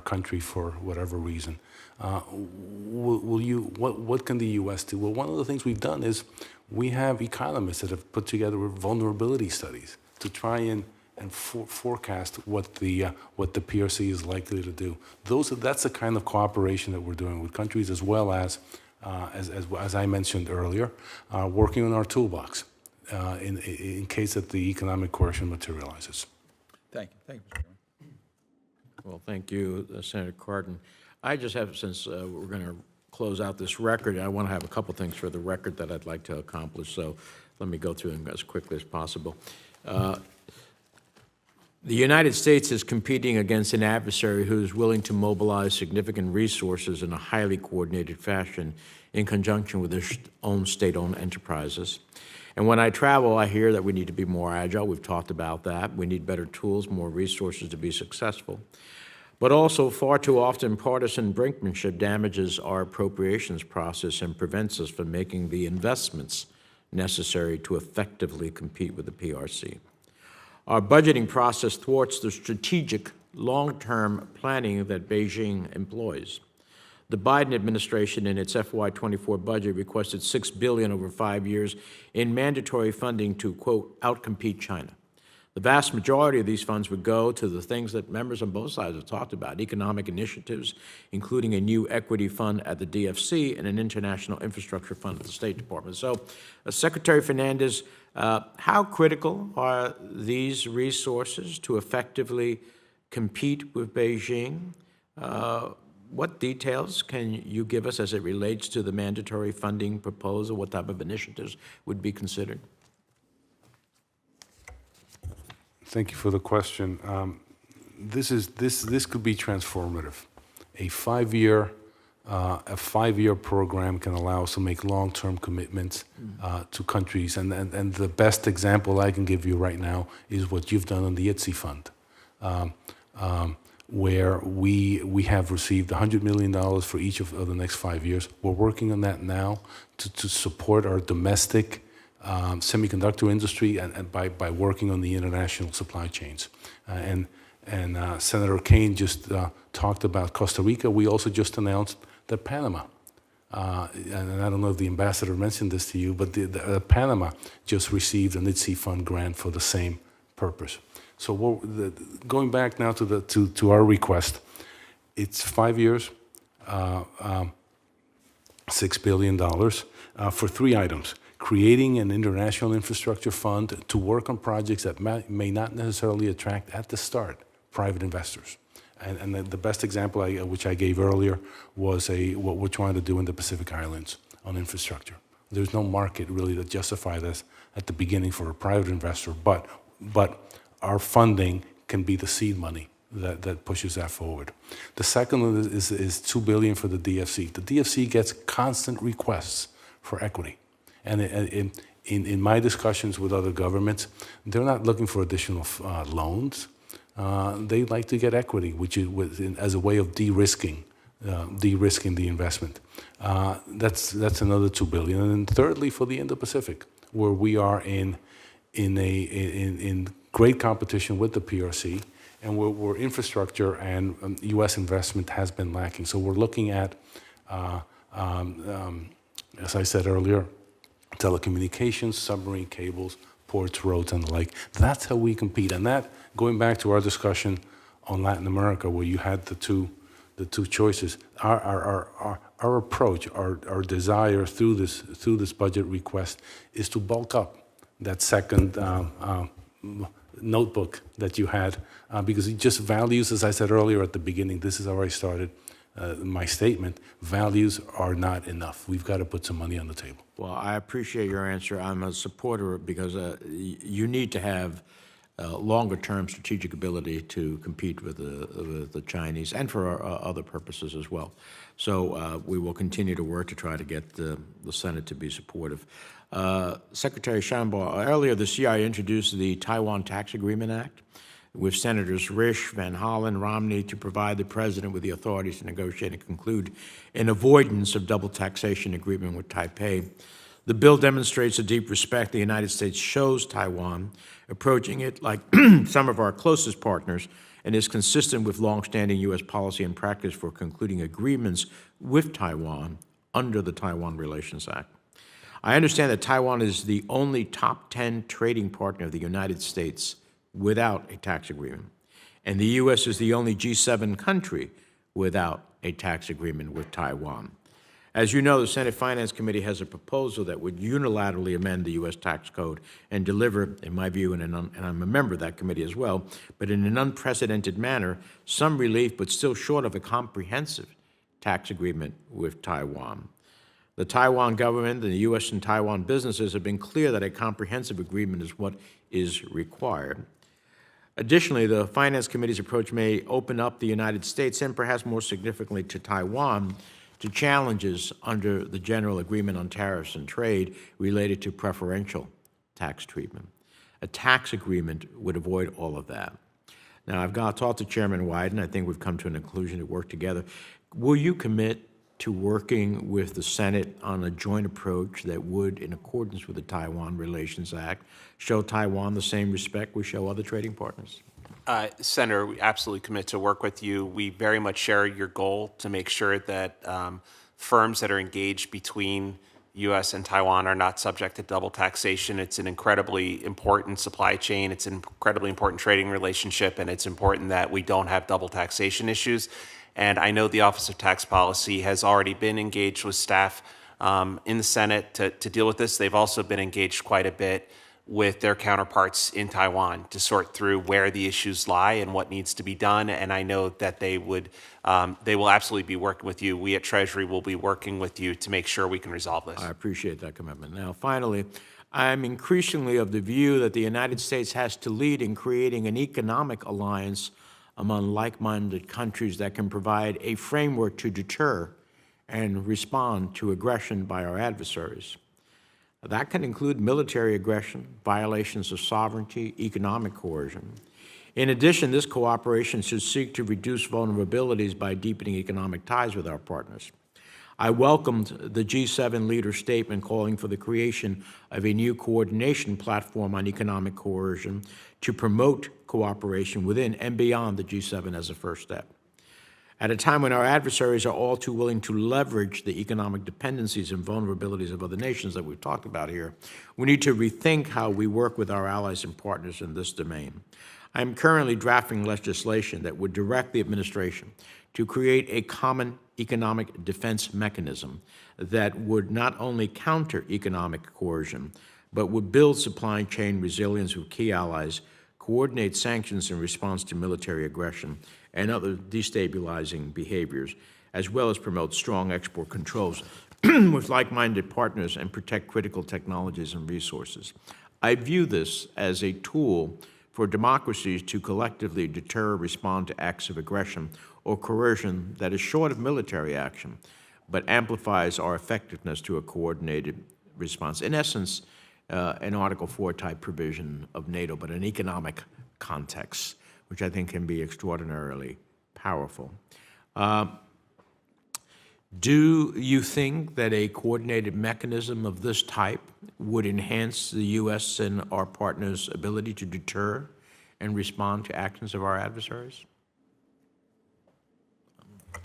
country for whatever reason. What can the U.S. do? Well, one of the things we've done is we have economists that have put together vulnerability studies to try and forecast what the PRC is likely to do. That's the kind of cooperation that we're doing with countries, as well as I mentioned earlier, working on our toolbox in case that the economic coercion materializes.
Thank you, Mr. Chairman.
Well, thank you, Senator Cardin. I just have, since we're going to close out this record, I want to have a couple things for the record that I'd like to accomplish, so let me go through them as quickly as possible. The United States is competing against an adversary who is willing to mobilize significant resources in a highly coordinated fashion in conjunction with their own state-owned enterprises. And when I travel, I hear that we need to be more agile. We've talked about that. We need better tools, more resources to be successful. But also, far too often, partisan brinkmanship damages our appropriations process and prevents us from making the investments necessary to effectively compete with the PRC. Our budgeting process thwarts the strategic, long-term planning that Beijing employs. The Biden administration, in its FY24 budget, requested $6 billion over 5 years in mandatory funding to, quote, outcompete China. The vast majority of these funds would go to the things that members on both sides have talked about, economic initiatives, including a new equity fund at the DFC and an international infrastructure fund at the State Department. So, Secretary Fernandez, how critical are these resources to effectively compete with Beijing? What details can you give us as it relates to the mandatory funding proposal? What type of initiatives would be considered?
Thank you for the question. This could be transformative. A five-year program can allow us to make long-term commitments to countries, and the best example I can give you right now is what you've done on the ITSE fund, where we have received $100 million for each of the next 5 years. We're working on that now to support our domestic semiconductor industry and by working on the international supply chains. And Senator Kaine just talked about Costa Rica. We also just announced that Panama, and I don't know if the ambassador mentioned this to you, but Panama just received an ITSE fund grant for the same purpose. So going back now to our request, it's 5 years, $6 billion for 3 items. Creating an international infrastructure fund to work on projects that may not necessarily attract at the start private investors. And the best example which I gave earlier was what we're trying to do in the Pacific Islands on infrastructure. There's no market really to justify this at the beginning for a private investor, but our funding can be the seed money that pushes that forward. The second one is $2 billion for the DFC. The DFC gets constant requests for equity. And in my discussions with other governments, they're not looking for additional loans. They like to get equity, which is as a way of de-risking the investment. That's another $2 billion. And then thirdly, for the Indo-Pacific, where we are in great competition with the PRC, and where infrastructure and U.S. investment has been lacking. So we're looking at, as I said earlier, telecommunications, submarine cables, ports, roads, and the like. That's how we compete. And that, going back to our discussion on Latin America, where you had the two choices, our approach, our desire through this budget request is to bulk up that second notebook that you had, because it just values, as I said earlier at the beginning, this is how I started my statement, values are not enough. We've got to put some money on the table.
Well, I appreciate your answer. I'm a supporter because you need to have longer-term strategic ability to compete with the Chinese and for other purposes as well. So we will continue to work to try to get the Senate to be supportive. Secretary Shambaugh, earlier this year I introduced the Taiwan Tax Agreement Act with Senators Risch, Van Hollen, Romney to provide the president with the authorities to negotiate and conclude an avoidance of double taxation agreement with Taipei. The bill demonstrates a deep respect the United States shows Taiwan, approaching it like some of our closest partners, and is consistent with longstanding U.S. policy and practice for concluding agreements with Taiwan under the Taiwan Relations Act. I understand that Taiwan is the only top 10 trading partner of the United States without a tax agreement, and the U.S. is the only G7 country without a tax agreement with Taiwan. As you know, the Senate Finance Committee has a proposal that would unilaterally amend the U.S. tax code and deliver, in my view, and I'm a member of that committee as well, but in an unprecedented manner, some relief, but still short of a comprehensive tax agreement with Taiwan. The Taiwan government and the U.S. and Taiwan businesses have been clear that a comprehensive agreement is what is required. Additionally, the Finance Committee's approach may open up the United States, and perhaps more significantly to Taiwan, to challenges under the General Agreement on Tariffs and Trade related to preferential tax treatment. A tax agreement would avoid all of that. Now, I've talked to Chairman Wyden. I think we've come to an conclusion to work together. Will you commit to working with the Senate on a joint approach that would, in accordance with the Taiwan Relations Act, show Taiwan the same respect we show other trading partners?
Senator, we absolutely commit to work with you. We very much share your goal to make sure that firms that are engaged between U.S. and Taiwan are not subject to double taxation. It's an incredibly important supply chain. It's an incredibly important trading relationship, and it's important that we don't have double taxation issues. And I know the Office of Tax Policy has already been engaged with staff in the Senate to deal with this. They've also been engaged quite a bit with their counterparts in Taiwan to sort through where the issues lie and what needs to be done. And I know that they will absolutely be working with you. We at Treasury will be working with you to make sure we can resolve this.
I appreciate that commitment. Now, finally, I'm increasingly of the view that the United States has to lead in creating an economic alliance among like-minded countries that can provide a framework to deter and respond to aggression by our adversaries. That can include military aggression, violations of sovereignty, economic coercion. In addition, this cooperation should seek to reduce vulnerabilities by deepening economic ties with our partners. I welcomed the G7 leader statement calling for the creation of a new coordination platform on economic coercion to promote cooperation within and beyond the G7 as a first step. At a time when our adversaries are all too willing to leverage the economic dependencies and vulnerabilities of other nations that we've talked about here, we need to rethink how we work with our allies and partners in this domain. I am currently drafting legislation that would direct the administration to create a common economic defense mechanism that would not only counter economic coercion, but would build supply chain resilience with key allies, coordinate sanctions in response to military aggression and other destabilizing behaviors, as well as promote strong export controls with like-minded partners and protect critical technologies and resources. I view this as a tool for democracies to collectively deter or respond to acts of aggression or coercion that is short of military action, but amplifies our effectiveness to a coordinated response. In essence, an Article 4 type provision of NATO, but an economic context, which I think can be extraordinarily powerful. Do you think that a coordinated mechanism of this type would enhance the U.S. and our partners' ability to deter and respond to actions of our adversaries?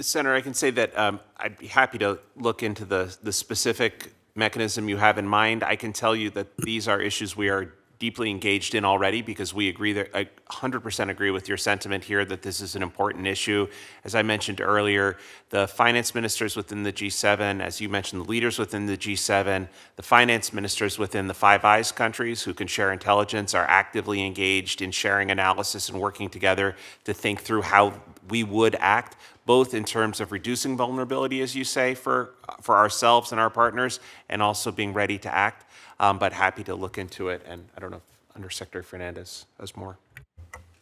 Senator, I can say that I'd be happy to look into the specific mechanism you have in mind. I can tell you that these are issues we are deeply engaged in already because we agree that I 100% agree with your sentiment here that this is an important issue. As I mentioned earlier, the finance ministers within the G7, as you mentioned, the leaders within the G7, the finance ministers within the Five Eyes countries who can share intelligence are actively engaged in sharing analysis and working together to think through how we would act, both in terms of reducing vulnerability, as you say, for ourselves and our partners, and also being ready to act. But happy to look into it. And I don't know if Undersecretary Fernandez has more.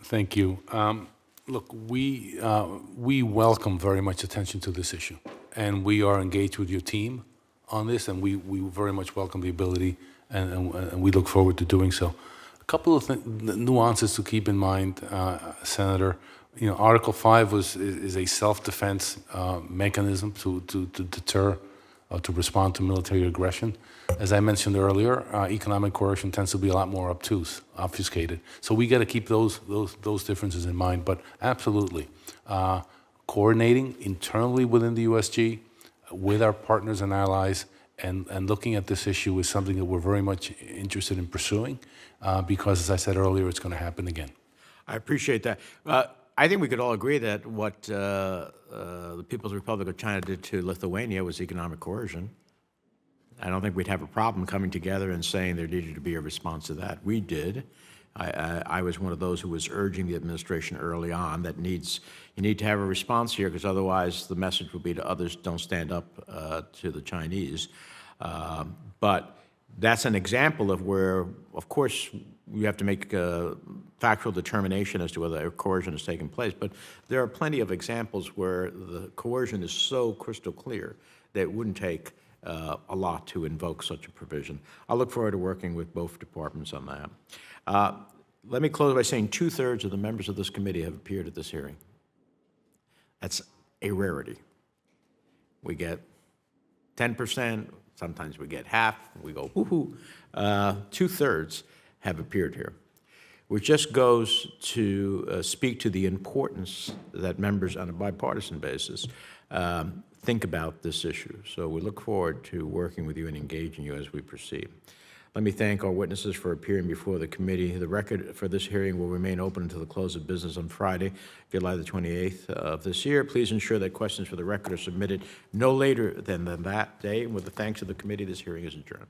Thank you. Look, we welcome very much attention to this issue, and we are engaged with your team on this, and we very much welcome the ability, and we look forward to doing so. A couple of nuances to keep in mind, Senator. You know, Article 5 is a self-defense mechanism to deter, to respond to military aggression. As I mentioned earlier, economic coercion tends to be a lot more obtuse, obfuscated. So we got to keep those differences in mind. But absolutely, coordinating internally within the USG with our partners and allies, and looking at this issue is something that we're very much interested in pursuing, because, as I said earlier, it's going to happen again.
I appreciate that. I think we could all agree that what the People's Republic of China did to Lithuania was economic coercion. I don't think we'd have a problem coming together and saying there needed to be a response to that. We did. I was one of those who was urging the administration early on that you need to have a response here, because otherwise the message would be to others, don't stand up to the Chinese. But that's an example of where, of course, you have to make a factual determination as to whether coercion has taken place. But there are plenty of examples where the coercion is so crystal clear that it wouldn't take a lot to invoke such a provision. I look forward to working with both departments on that. Let me close by saying 2/3 of the members of this committee have appeared at this hearing. That's a rarity. We get 10%, sometimes we get half, we go woohoo. 2/3 have appeared here. which just goes to speak to the importance that members on a bipartisan basis think about this issue. So we look forward to working with you and engaging you as we proceed. Let me thank our witnesses for appearing before the committee. The record for this hearing will remain open until the close of business on Friday, July the 28th of this year. Please ensure that questions for the record are submitted no later than that day. And with the thanks of the committee, this hearing is adjourned.